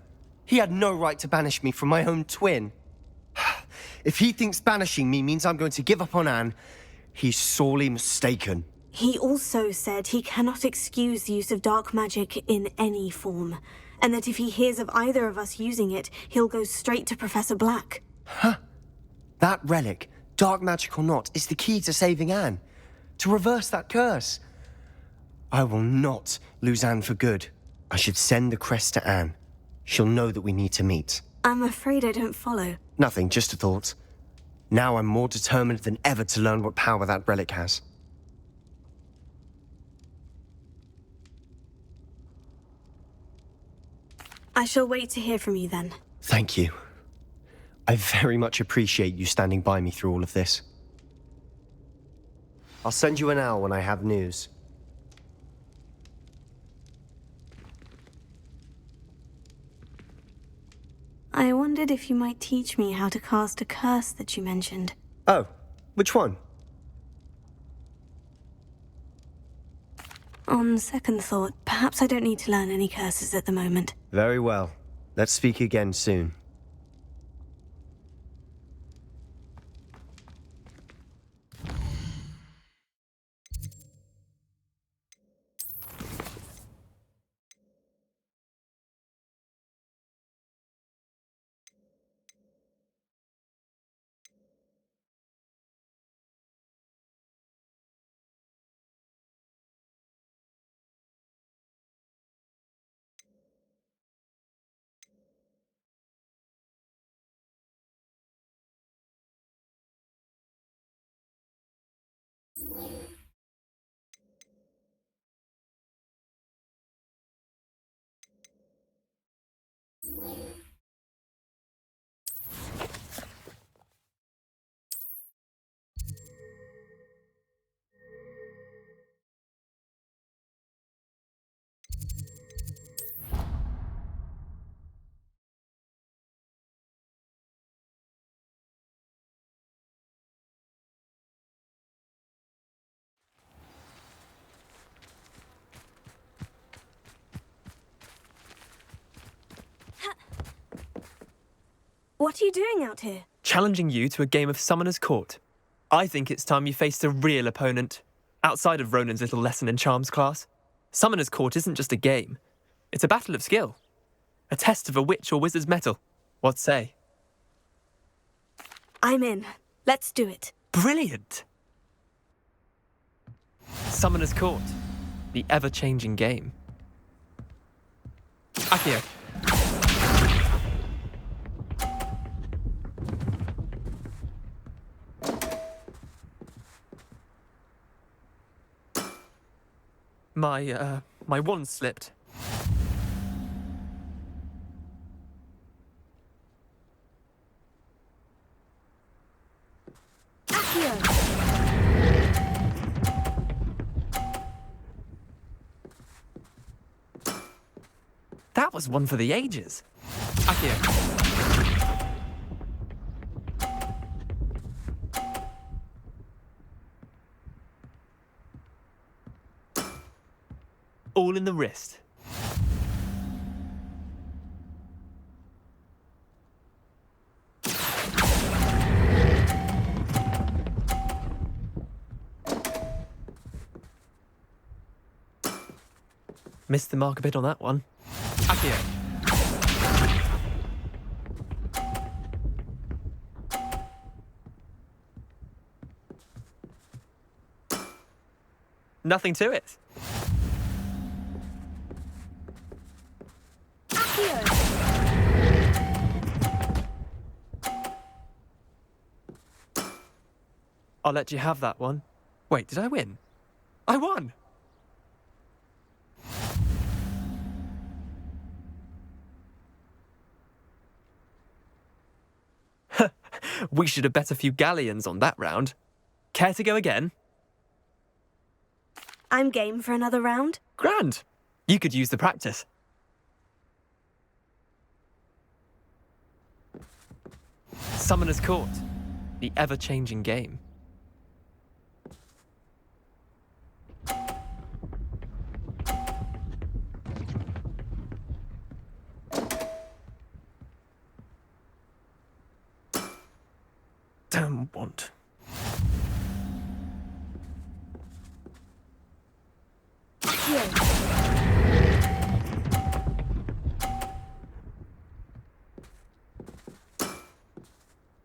He had no right to banish me from my own twin. If he thinks banishing me means I'm going to give up on Anne, he's sorely mistaken. He also said he cannot excuse the use of dark magic in any form, and that if he hears of either of us using it, he'll go straight to Professor Black. Huh? That relic, dark magic or not, is the key to saving Anne. To reverse that curse. I will not lose Anne for good. I should send the crest to Anne. She'll know that we need to meet. I'm afraid I don't follow. Nothing, just a thought. Now I'm more determined than ever to learn what power that relic has. I shall wait to hear from you then. Thank you. I very much appreciate you standing by me through all of this. I'll send you an owl when I have news. I wondered if you might teach me how to cast a curse that you mentioned. Oh, which one? On second thought, perhaps I don't need to learn any curses at the moment. Very well. Let's speak again soon. What are you doing out here? Challenging you to a game of Summoner's Court. I think it's time you faced a real opponent, outside of Ronan's little lesson in charms class. Summoner's Court isn't just a game. It's a battle of skill. A test of a witch or wizard's mettle. What say? I'm in. Let's do it. Brilliant! Summoner's Court. The ever-changing game. Akio. My wand slipped. That was one for the ages. Akio. All in the wrist. Missed the mark a bit on that one. Akio. Nothing to it. I'll let you have that one. Wait, did I win? I won! We should have bet a few galleons on that round. Care to go again? I'm game for another round. Grand! You could use the practice. Summoner's Court. The ever-changing game. Damn want.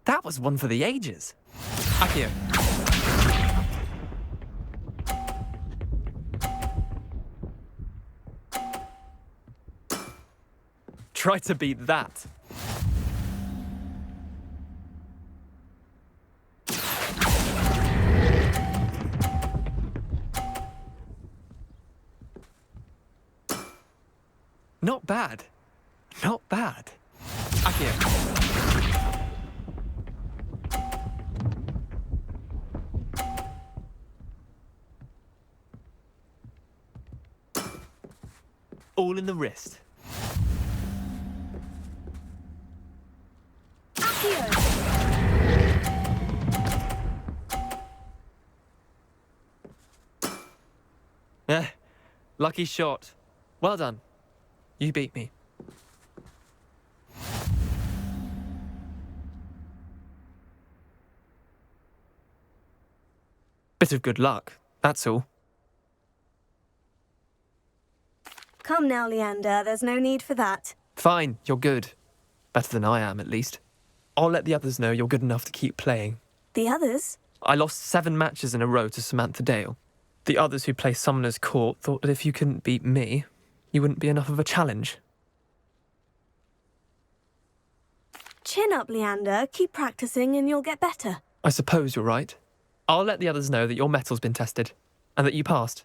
That was one for the ages. Akio. Try to beat that. Not bad. Not bad. Akio. All in the wrist. Lucky shot. Well done. You beat me. Bit of good luck, that's all. Come now, Leander, there's no need for that. Fine, you're good. Better than I am, at least. I'll let the others know you're good enough to keep playing. The others? I lost 7 matches in a row to Samantha Dale. The others who play Summoner's Court thought that if you couldn't beat me, you wouldn't be enough of a challenge. Chin up, Leander. Keep practicing and you'll get better. I suppose you're right. I'll let the others know that your metal's been tested, and that you passed.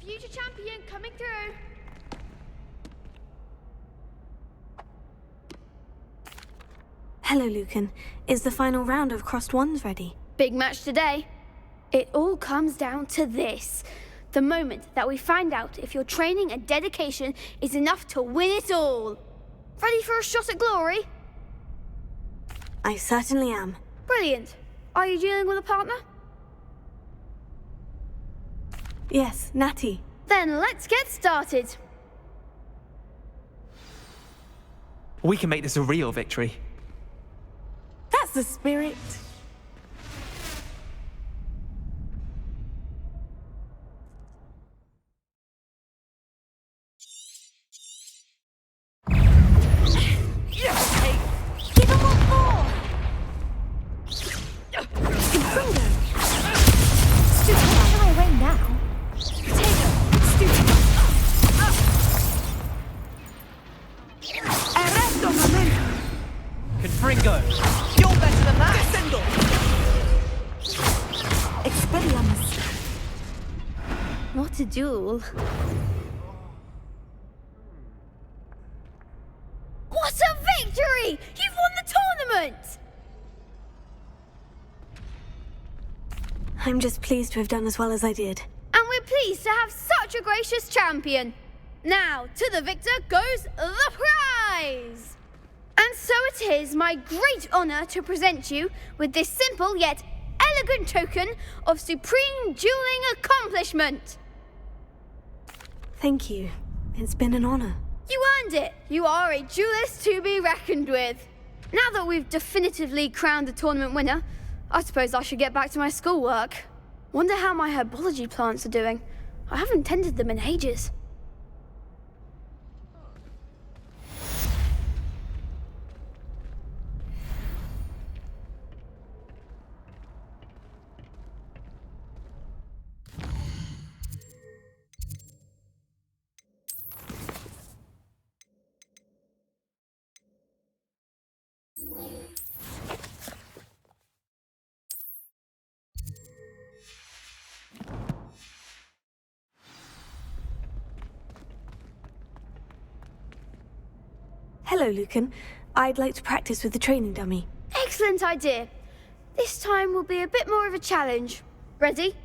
Future champion coming through. Hello, Lucan. Is the final round of Crossed Ones ready? Big match today. It all comes down to this. The moment that we find out if your training and dedication is enough to win it all. Ready for a shot at glory? I certainly am. Brilliant. Are you dealing with a partner? Yes, Natty. Then let's get started. We can make this a real victory. That's the spirit. Give him what for! Confringo! Stupid, how can I win now? Potato! Stupid! Arresto momento! Confringo, you're better than that! Descendo! Expelliarmus! What a duel. What a victory! You've won the tournament! I'm just pleased to have done as well as I did. And we're pleased to have such a gracious champion. Now, to the victor goes the prize! And so it is my great honour to present you with this simple yet elegant token of supreme dueling accomplishment. Thank you. It's been an honour. You earned it. You are a duelist to be reckoned with. Now that we've definitively crowned the tournament winner, I suppose I should get back to my schoolwork. Wonder how my herbology plants are doing. I haven't tended them in ages. Hello, Lucan. I'd like to practice with the training dummy. Excellent idea. This time will be a bit more of a challenge. Ready?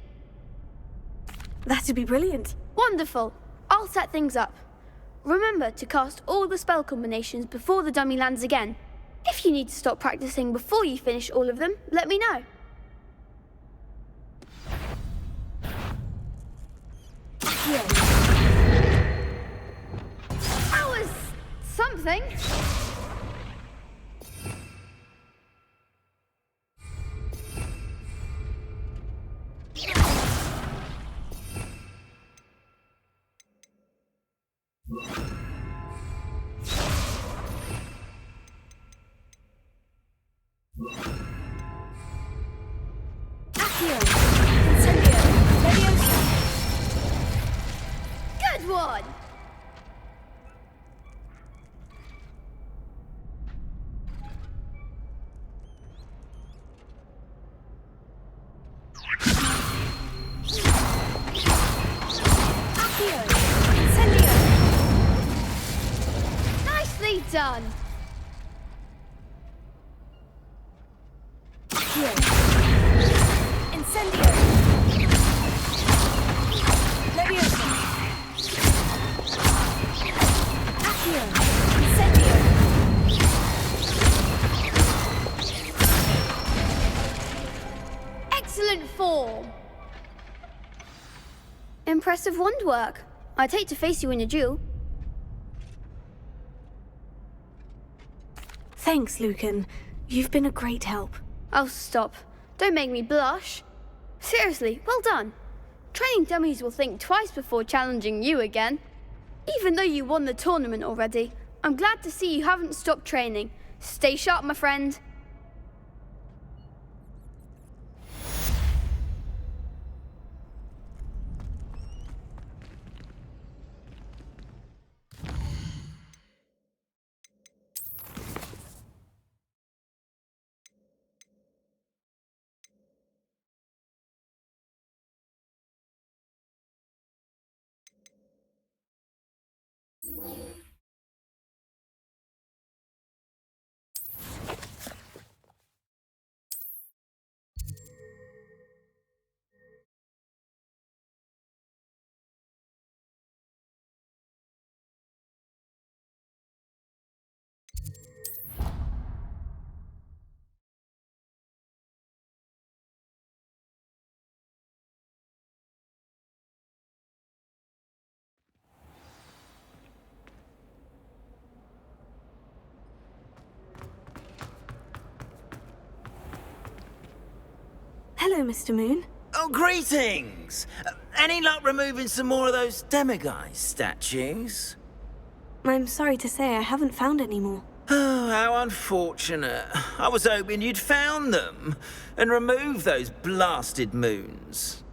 That'd be brilliant. Wonderful. I'll set things up. Remember to cast all the spell combinations before the dummy lands again. If you need to stop practicing before you finish all of them, let me know. That was something. Good one. Nicely done. Incendio! Leviosa! Accio! Incendio! Excellent form. Impressive wand work. I'd hate to face you in a duel. Thanks, Lucan. You've been a great help. Oh, stop. Don't make me blush. Seriously, well done. Training dummies will think twice before challenging you again. Even though you won the tournament already, I'm glad to see you haven't stopped training. Stay sharp, my friend. Hello, Mr. Moon. Oh, greetings! Any luck removing some more of those demiguise statues? I'm sorry to say I haven't found any more. Oh, how unfortunate. I was hoping you'd found them and removed those blasted moons.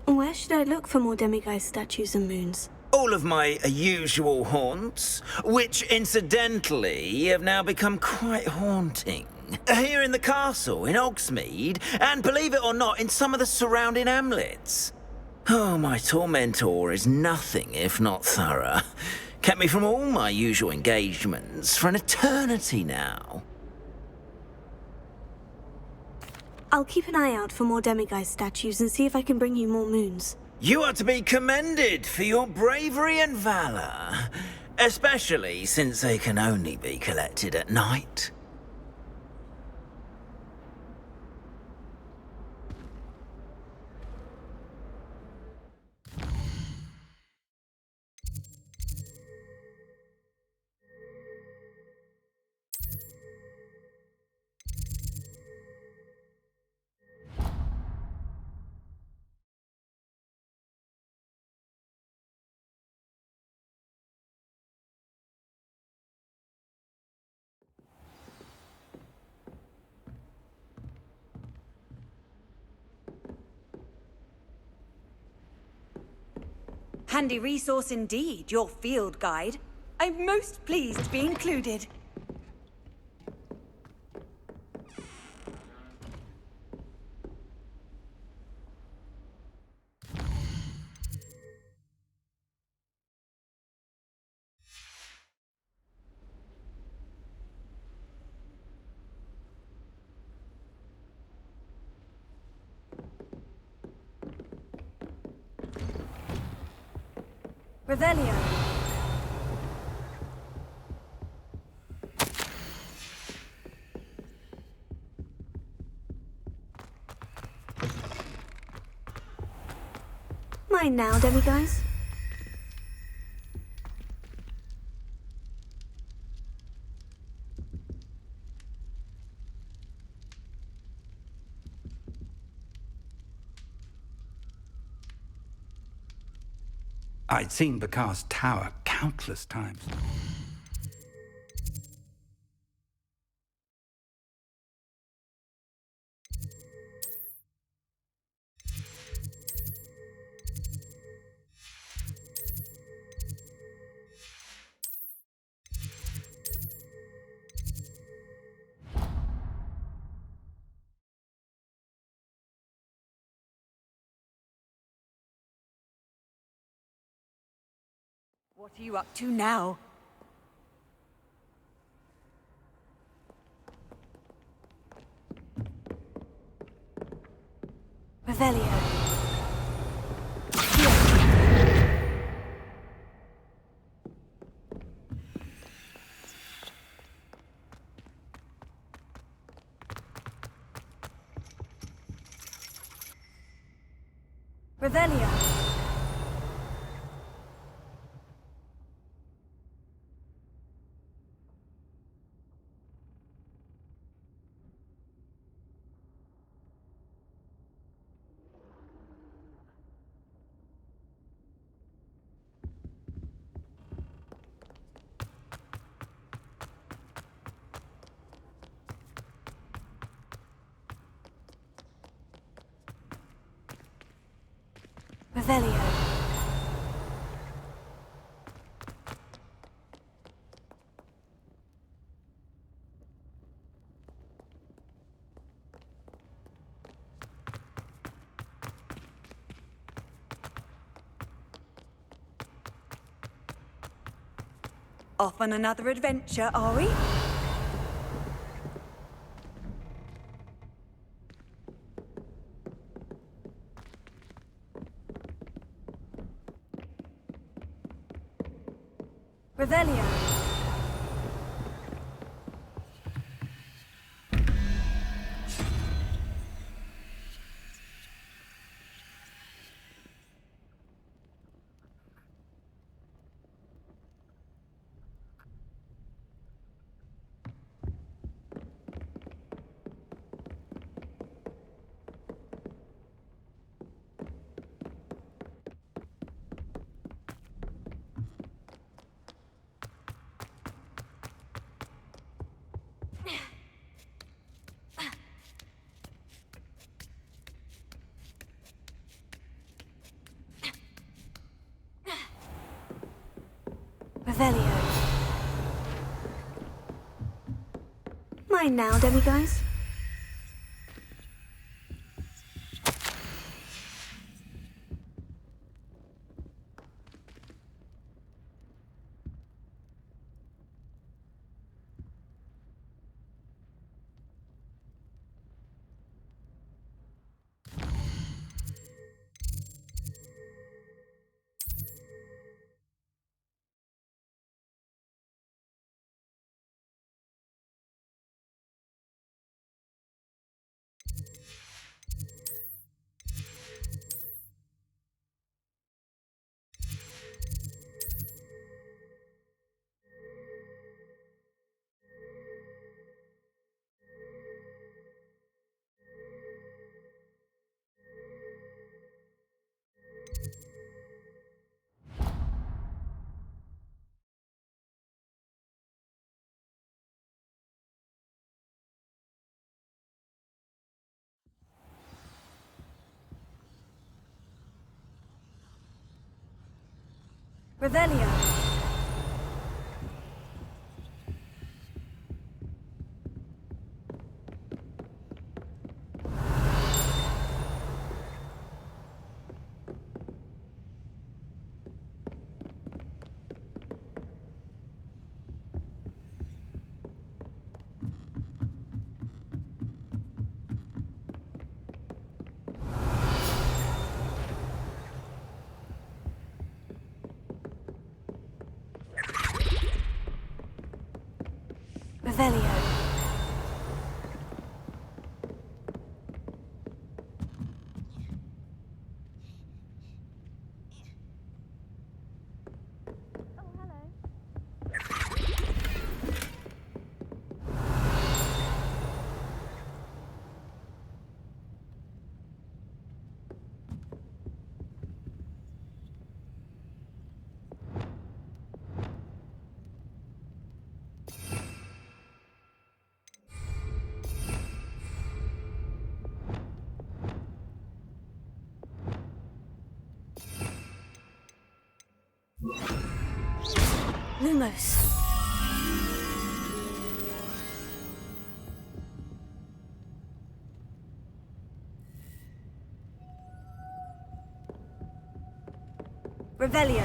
Where should I look for more demiguise statues and moons? All of my usual haunts, which incidentally have now become quite haunting. Here in the castle, in Hogsmeade, and believe it or not, in some of the surrounding hamlets. Oh, my tormentor is nothing if not thorough. Kept me from all my usual engagements for an eternity now. I'll keep an eye out for more demiguise statues and see if I can bring you more moons. You are to be commended for your bravery and valor, especially since they can only be collected at night. Handy resource indeed, your field guide. I'm most pleased to be included. Revelio. Mine now, demiguise. I'd seen Bakar's tower countless times. What are you up to now? Revelio. Revelio. Revelio. Off on another adventure, are we? Revelio. Revelio. Mine now, demiguys. Revelio. Revelio. Lumos. Revelio.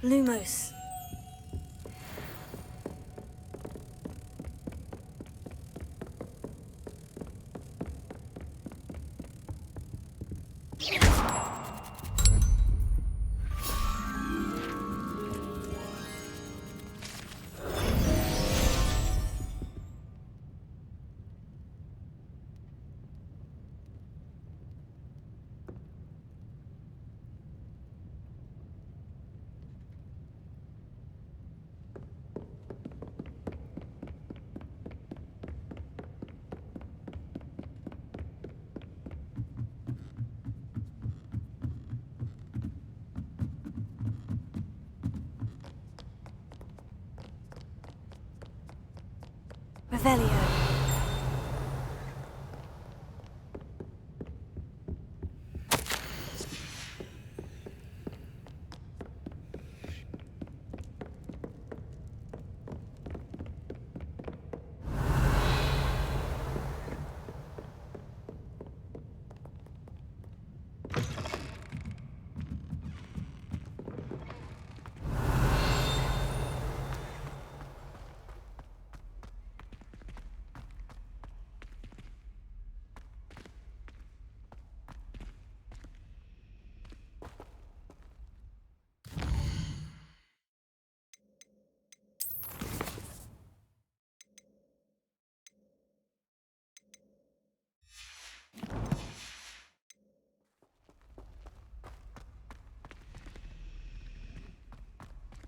Lumos. Revelio.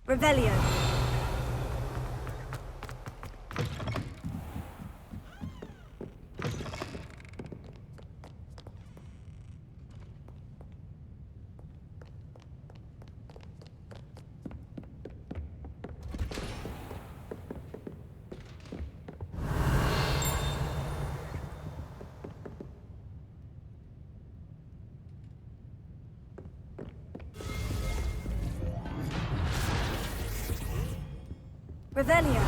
Revelio. Revelio.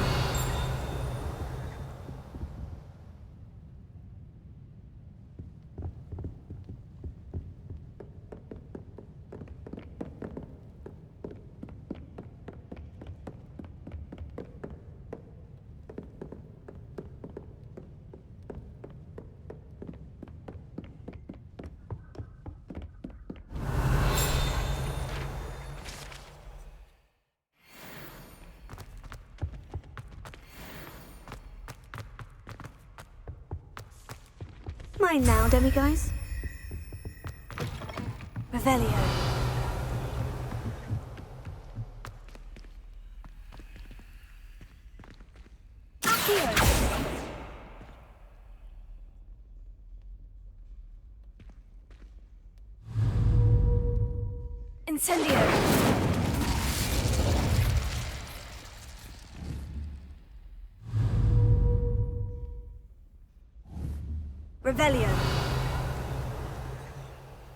Mine now, demiguise. Revelio. Accio. Incendio. Revelio.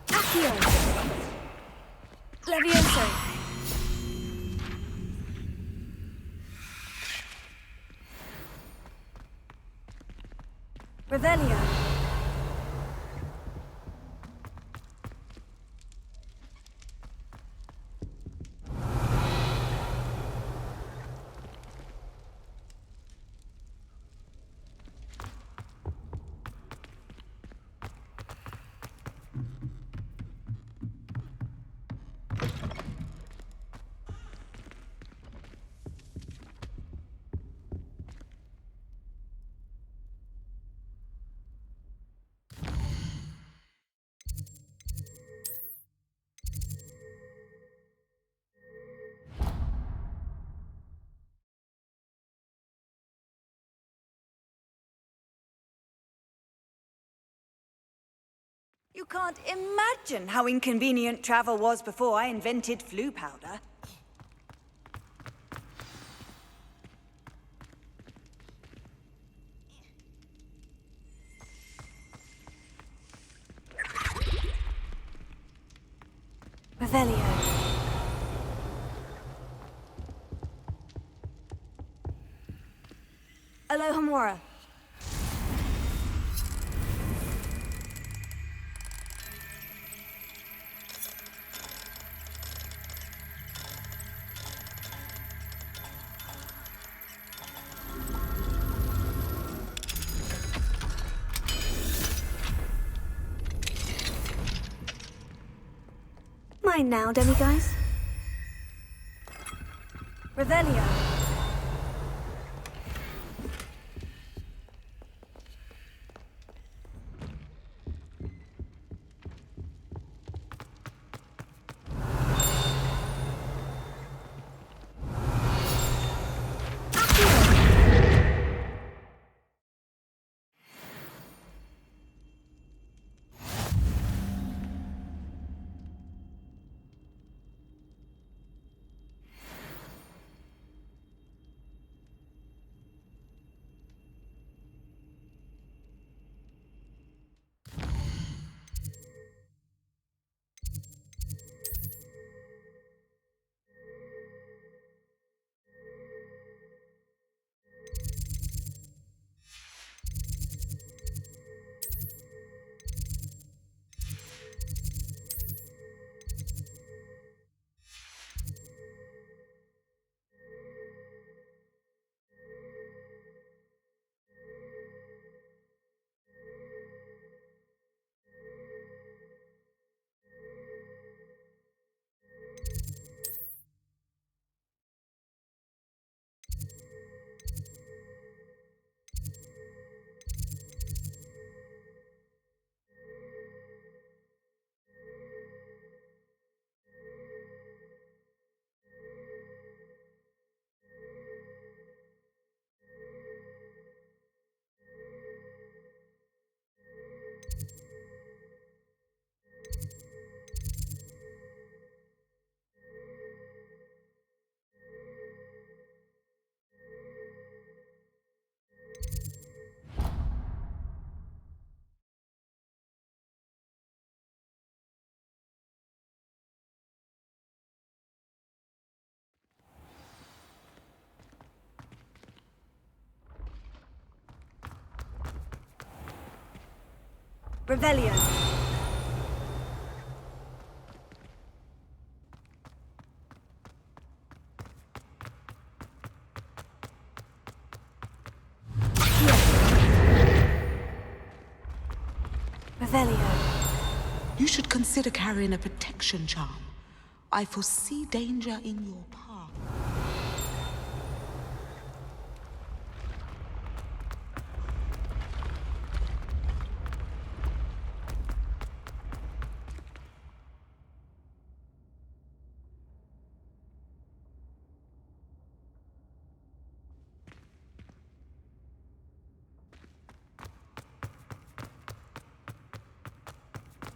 Accio. Levioso. Revelio. You can't imagine how inconvenient travel was before I invented flu powder. Revelio. Alohomora. Mine now, demiguise. Revelio. Revelio. Revelio. You should consider carrying a protection charm. I foresee danger in your path.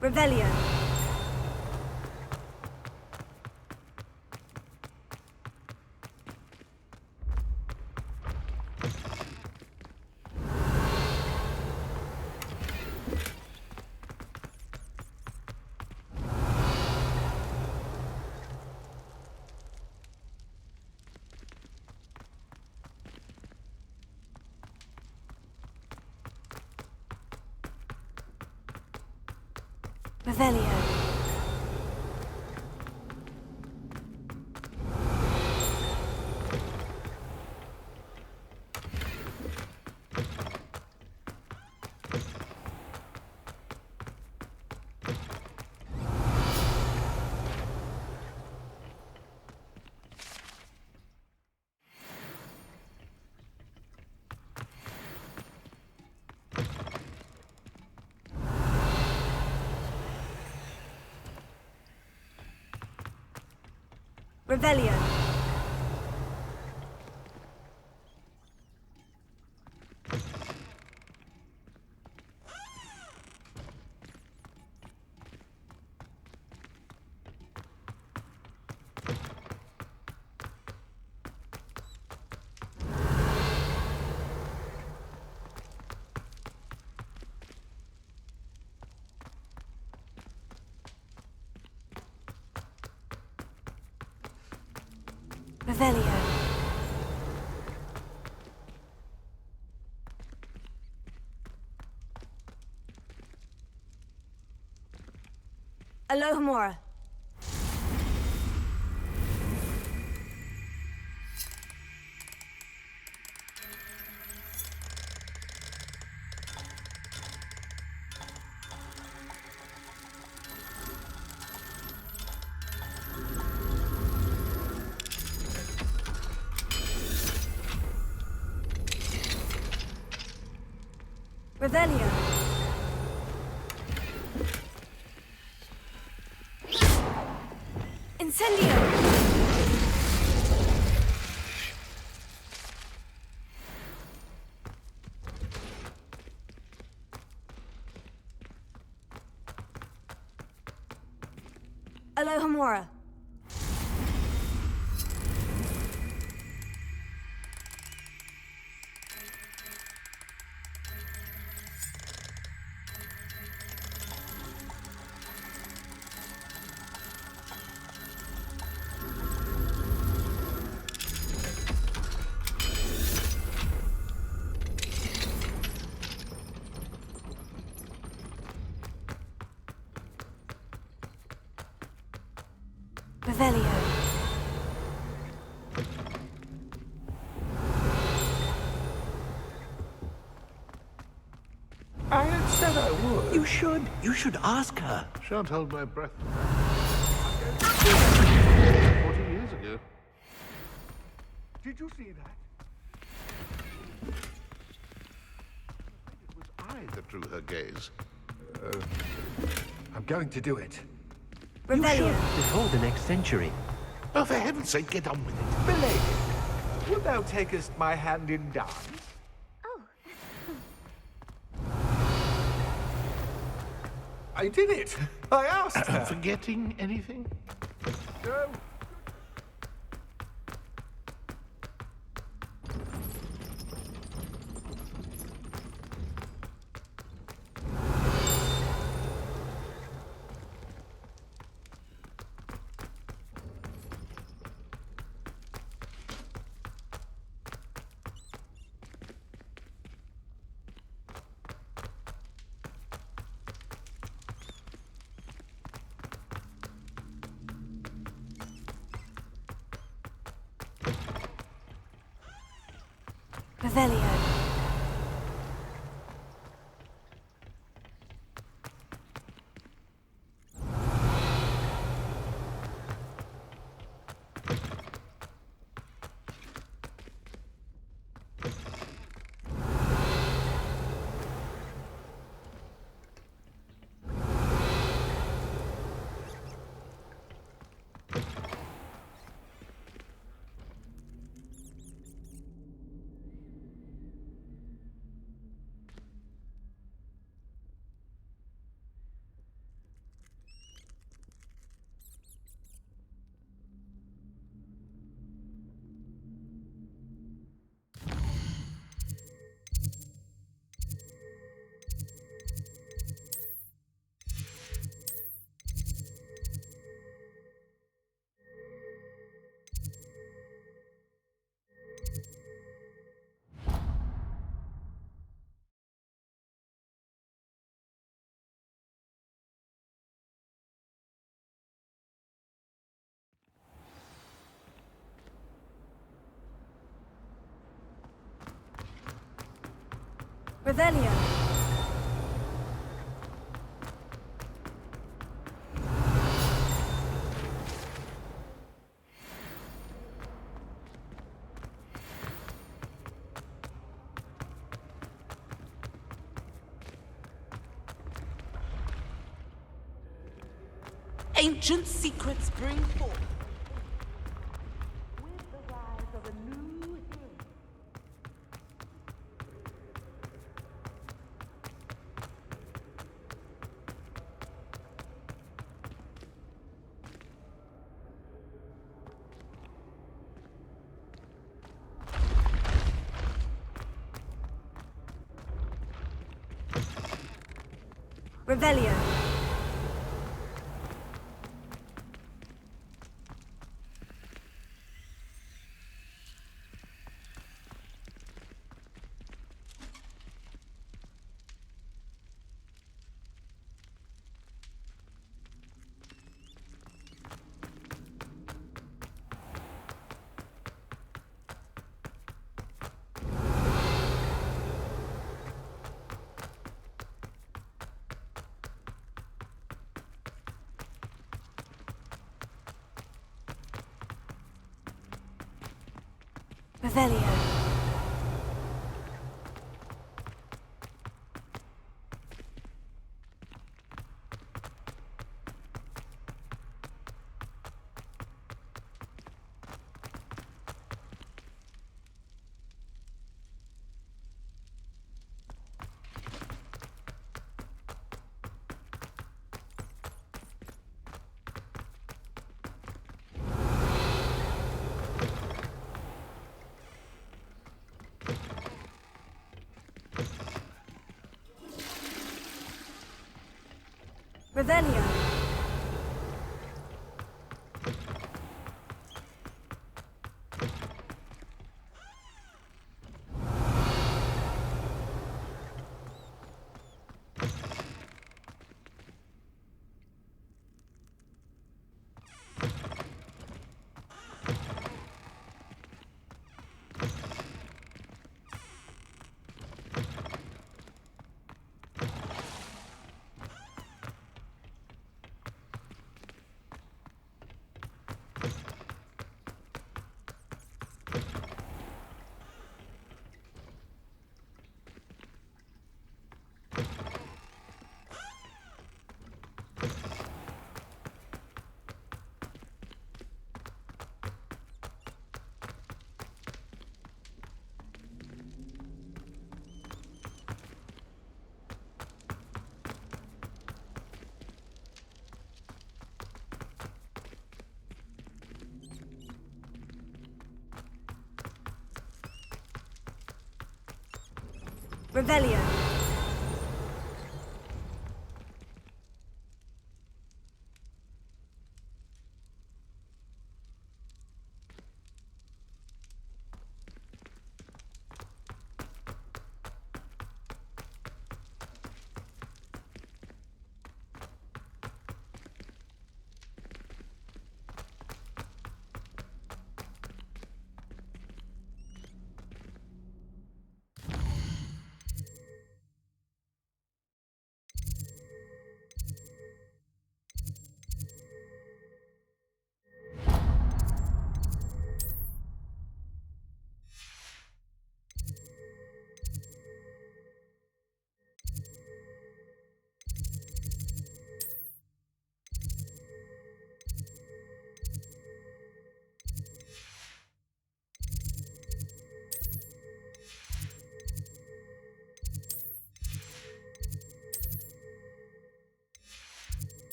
Revelio. Revelio. Revelio. Revelio. Alohomora. Revelio. Incendio. Alohomora. Revelio. I had said I would. You should ask her. Shan't hold my breath. 40 years ago. Did you see that? It was I that drew her gaze. I'm going to do it. Revelio. Before the next century. Oh, for heaven's sake, get on with it. Milady, wilt thou takest my hand in dance? Oh. I did it. I asked her. Forgetting anything? No. Revelio. Revelio. Ancient secrets bring forth. With the rise of a new hero. Revelio. Revelio. Revelio. Revelio.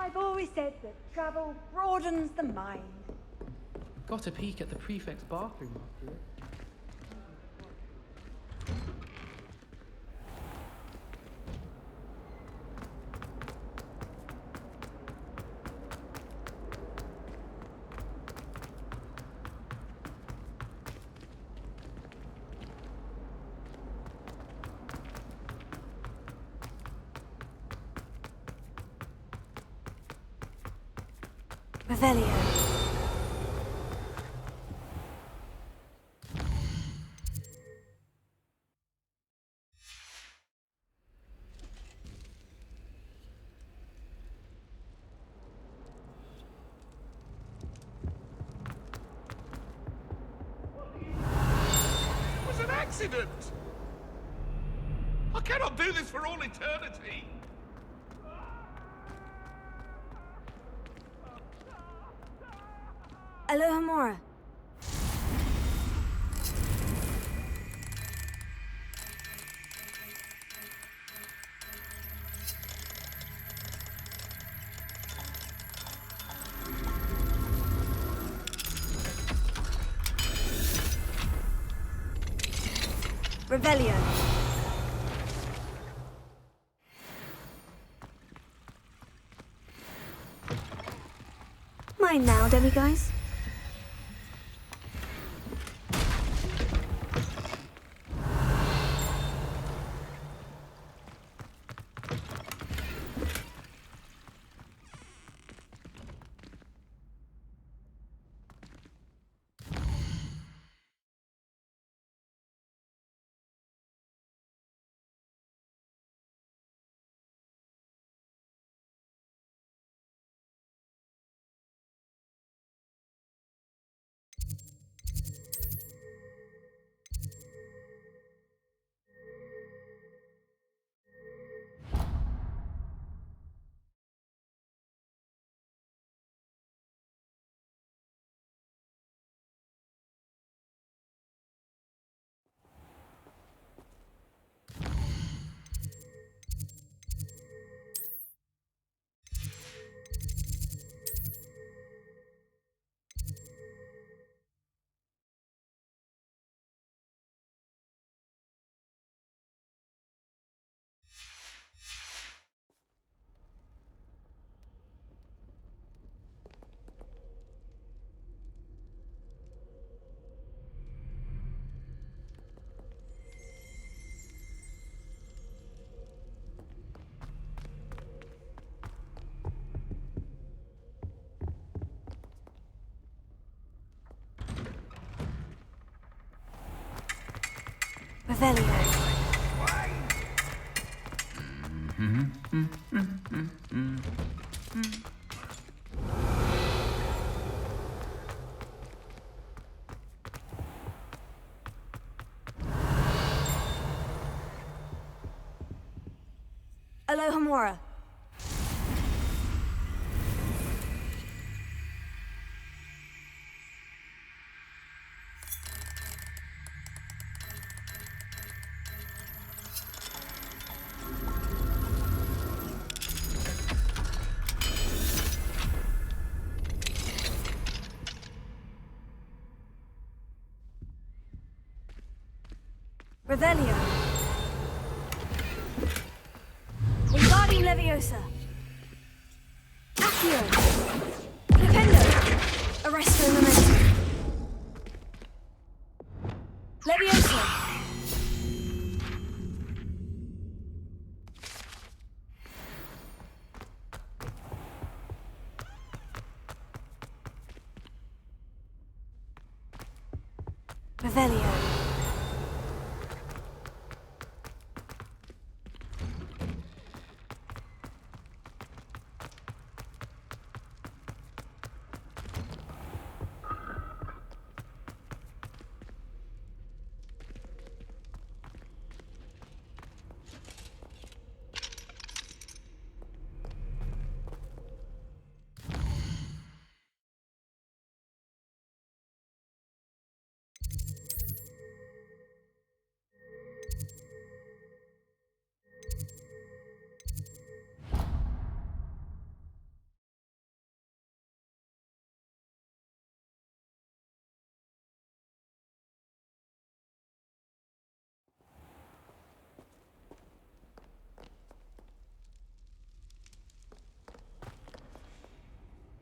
I've always said that travel broadens the mind. Got a peek at the prefect's bathroom after it. Revelio. It was an accident! I cannot do this for all eternity! Alohomora. Revelio. Mine now, demiguys. Revelio. Alohomora. Revelio. Wingardium Leviosa. Accio. Flipendo. Arresto Momentum. Leviosa. Revelio.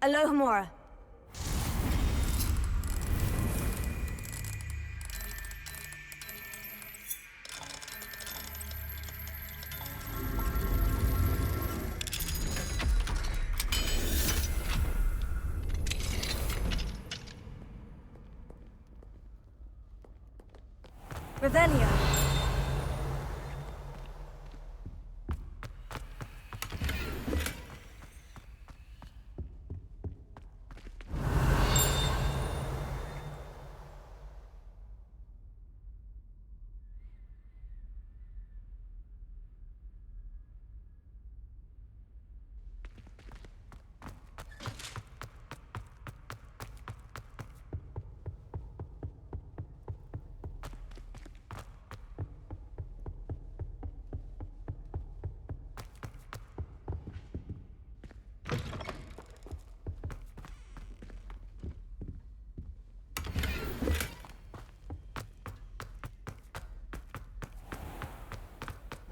Alohomora. Revelio.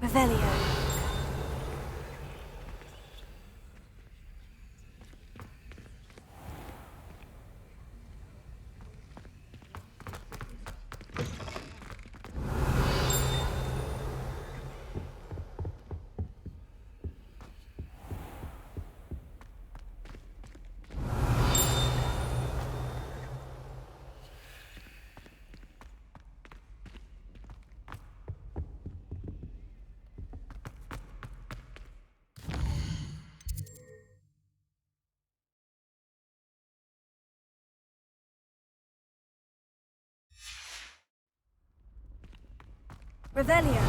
Revelio. Revelio.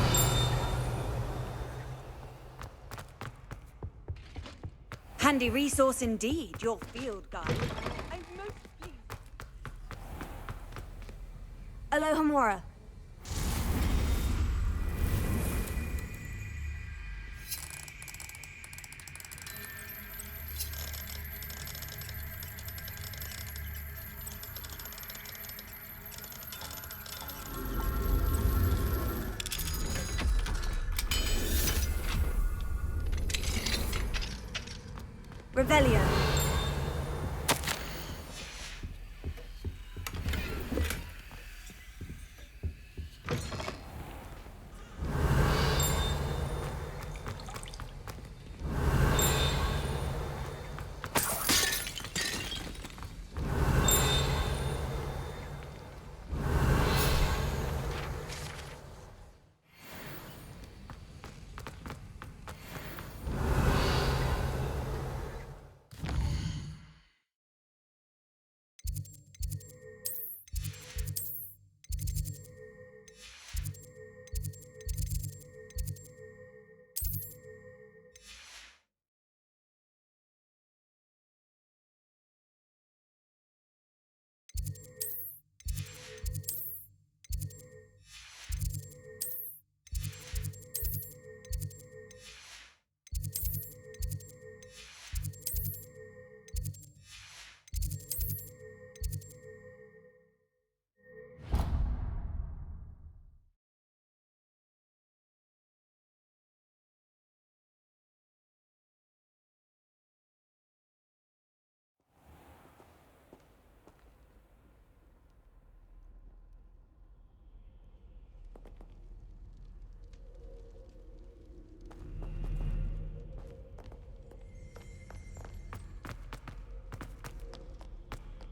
Handy resource indeed, your field guide. I'm most pleased. Alohomora. Revelio.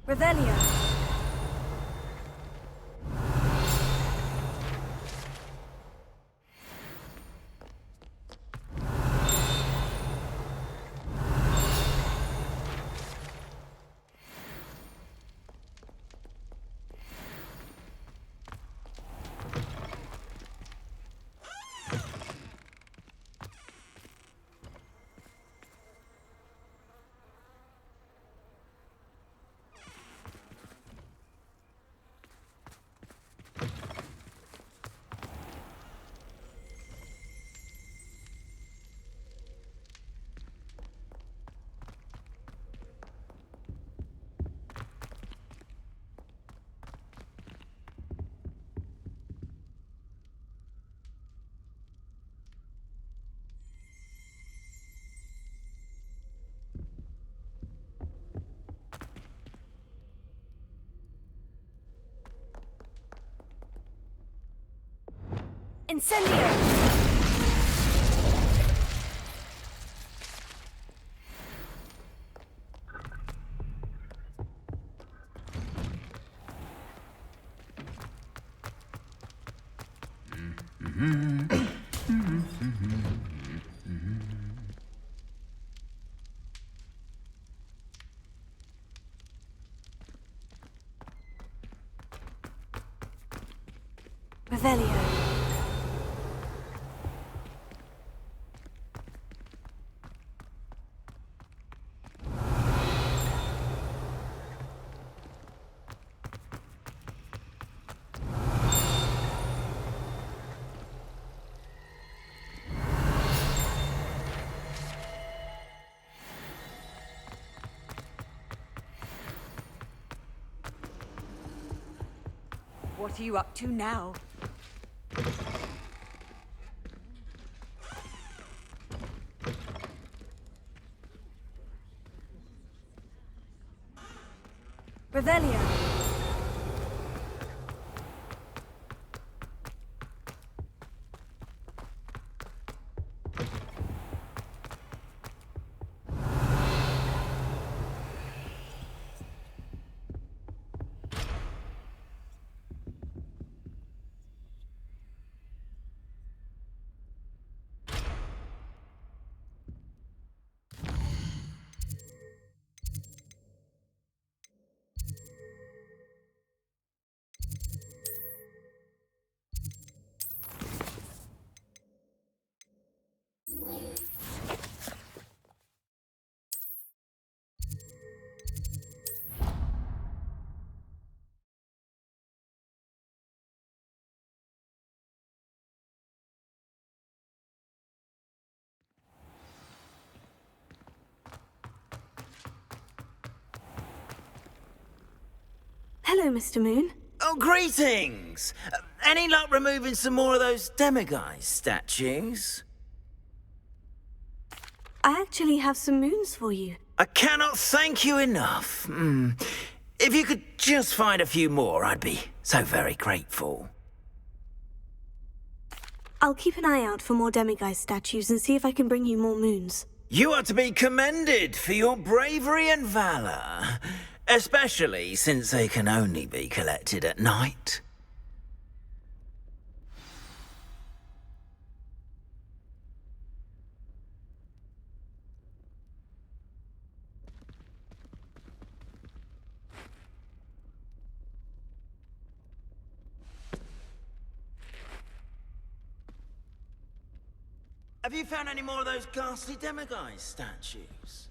Revelio. Incendio! Revelio. What are you up to now? Revelio. Hello, Mr. Moon. Oh, greetings! Any luck removing some more of those demiguise statues? I actually have some moons for you. I cannot thank you enough. If you could just find a few more, I'd be so very grateful. I'll keep an eye out for more demiguise statues and see if I can bring you more moons. You are to be commended for your bravery and valour, especially since they can only be collected at night. Have you found any more of those ghastly demiguise statues?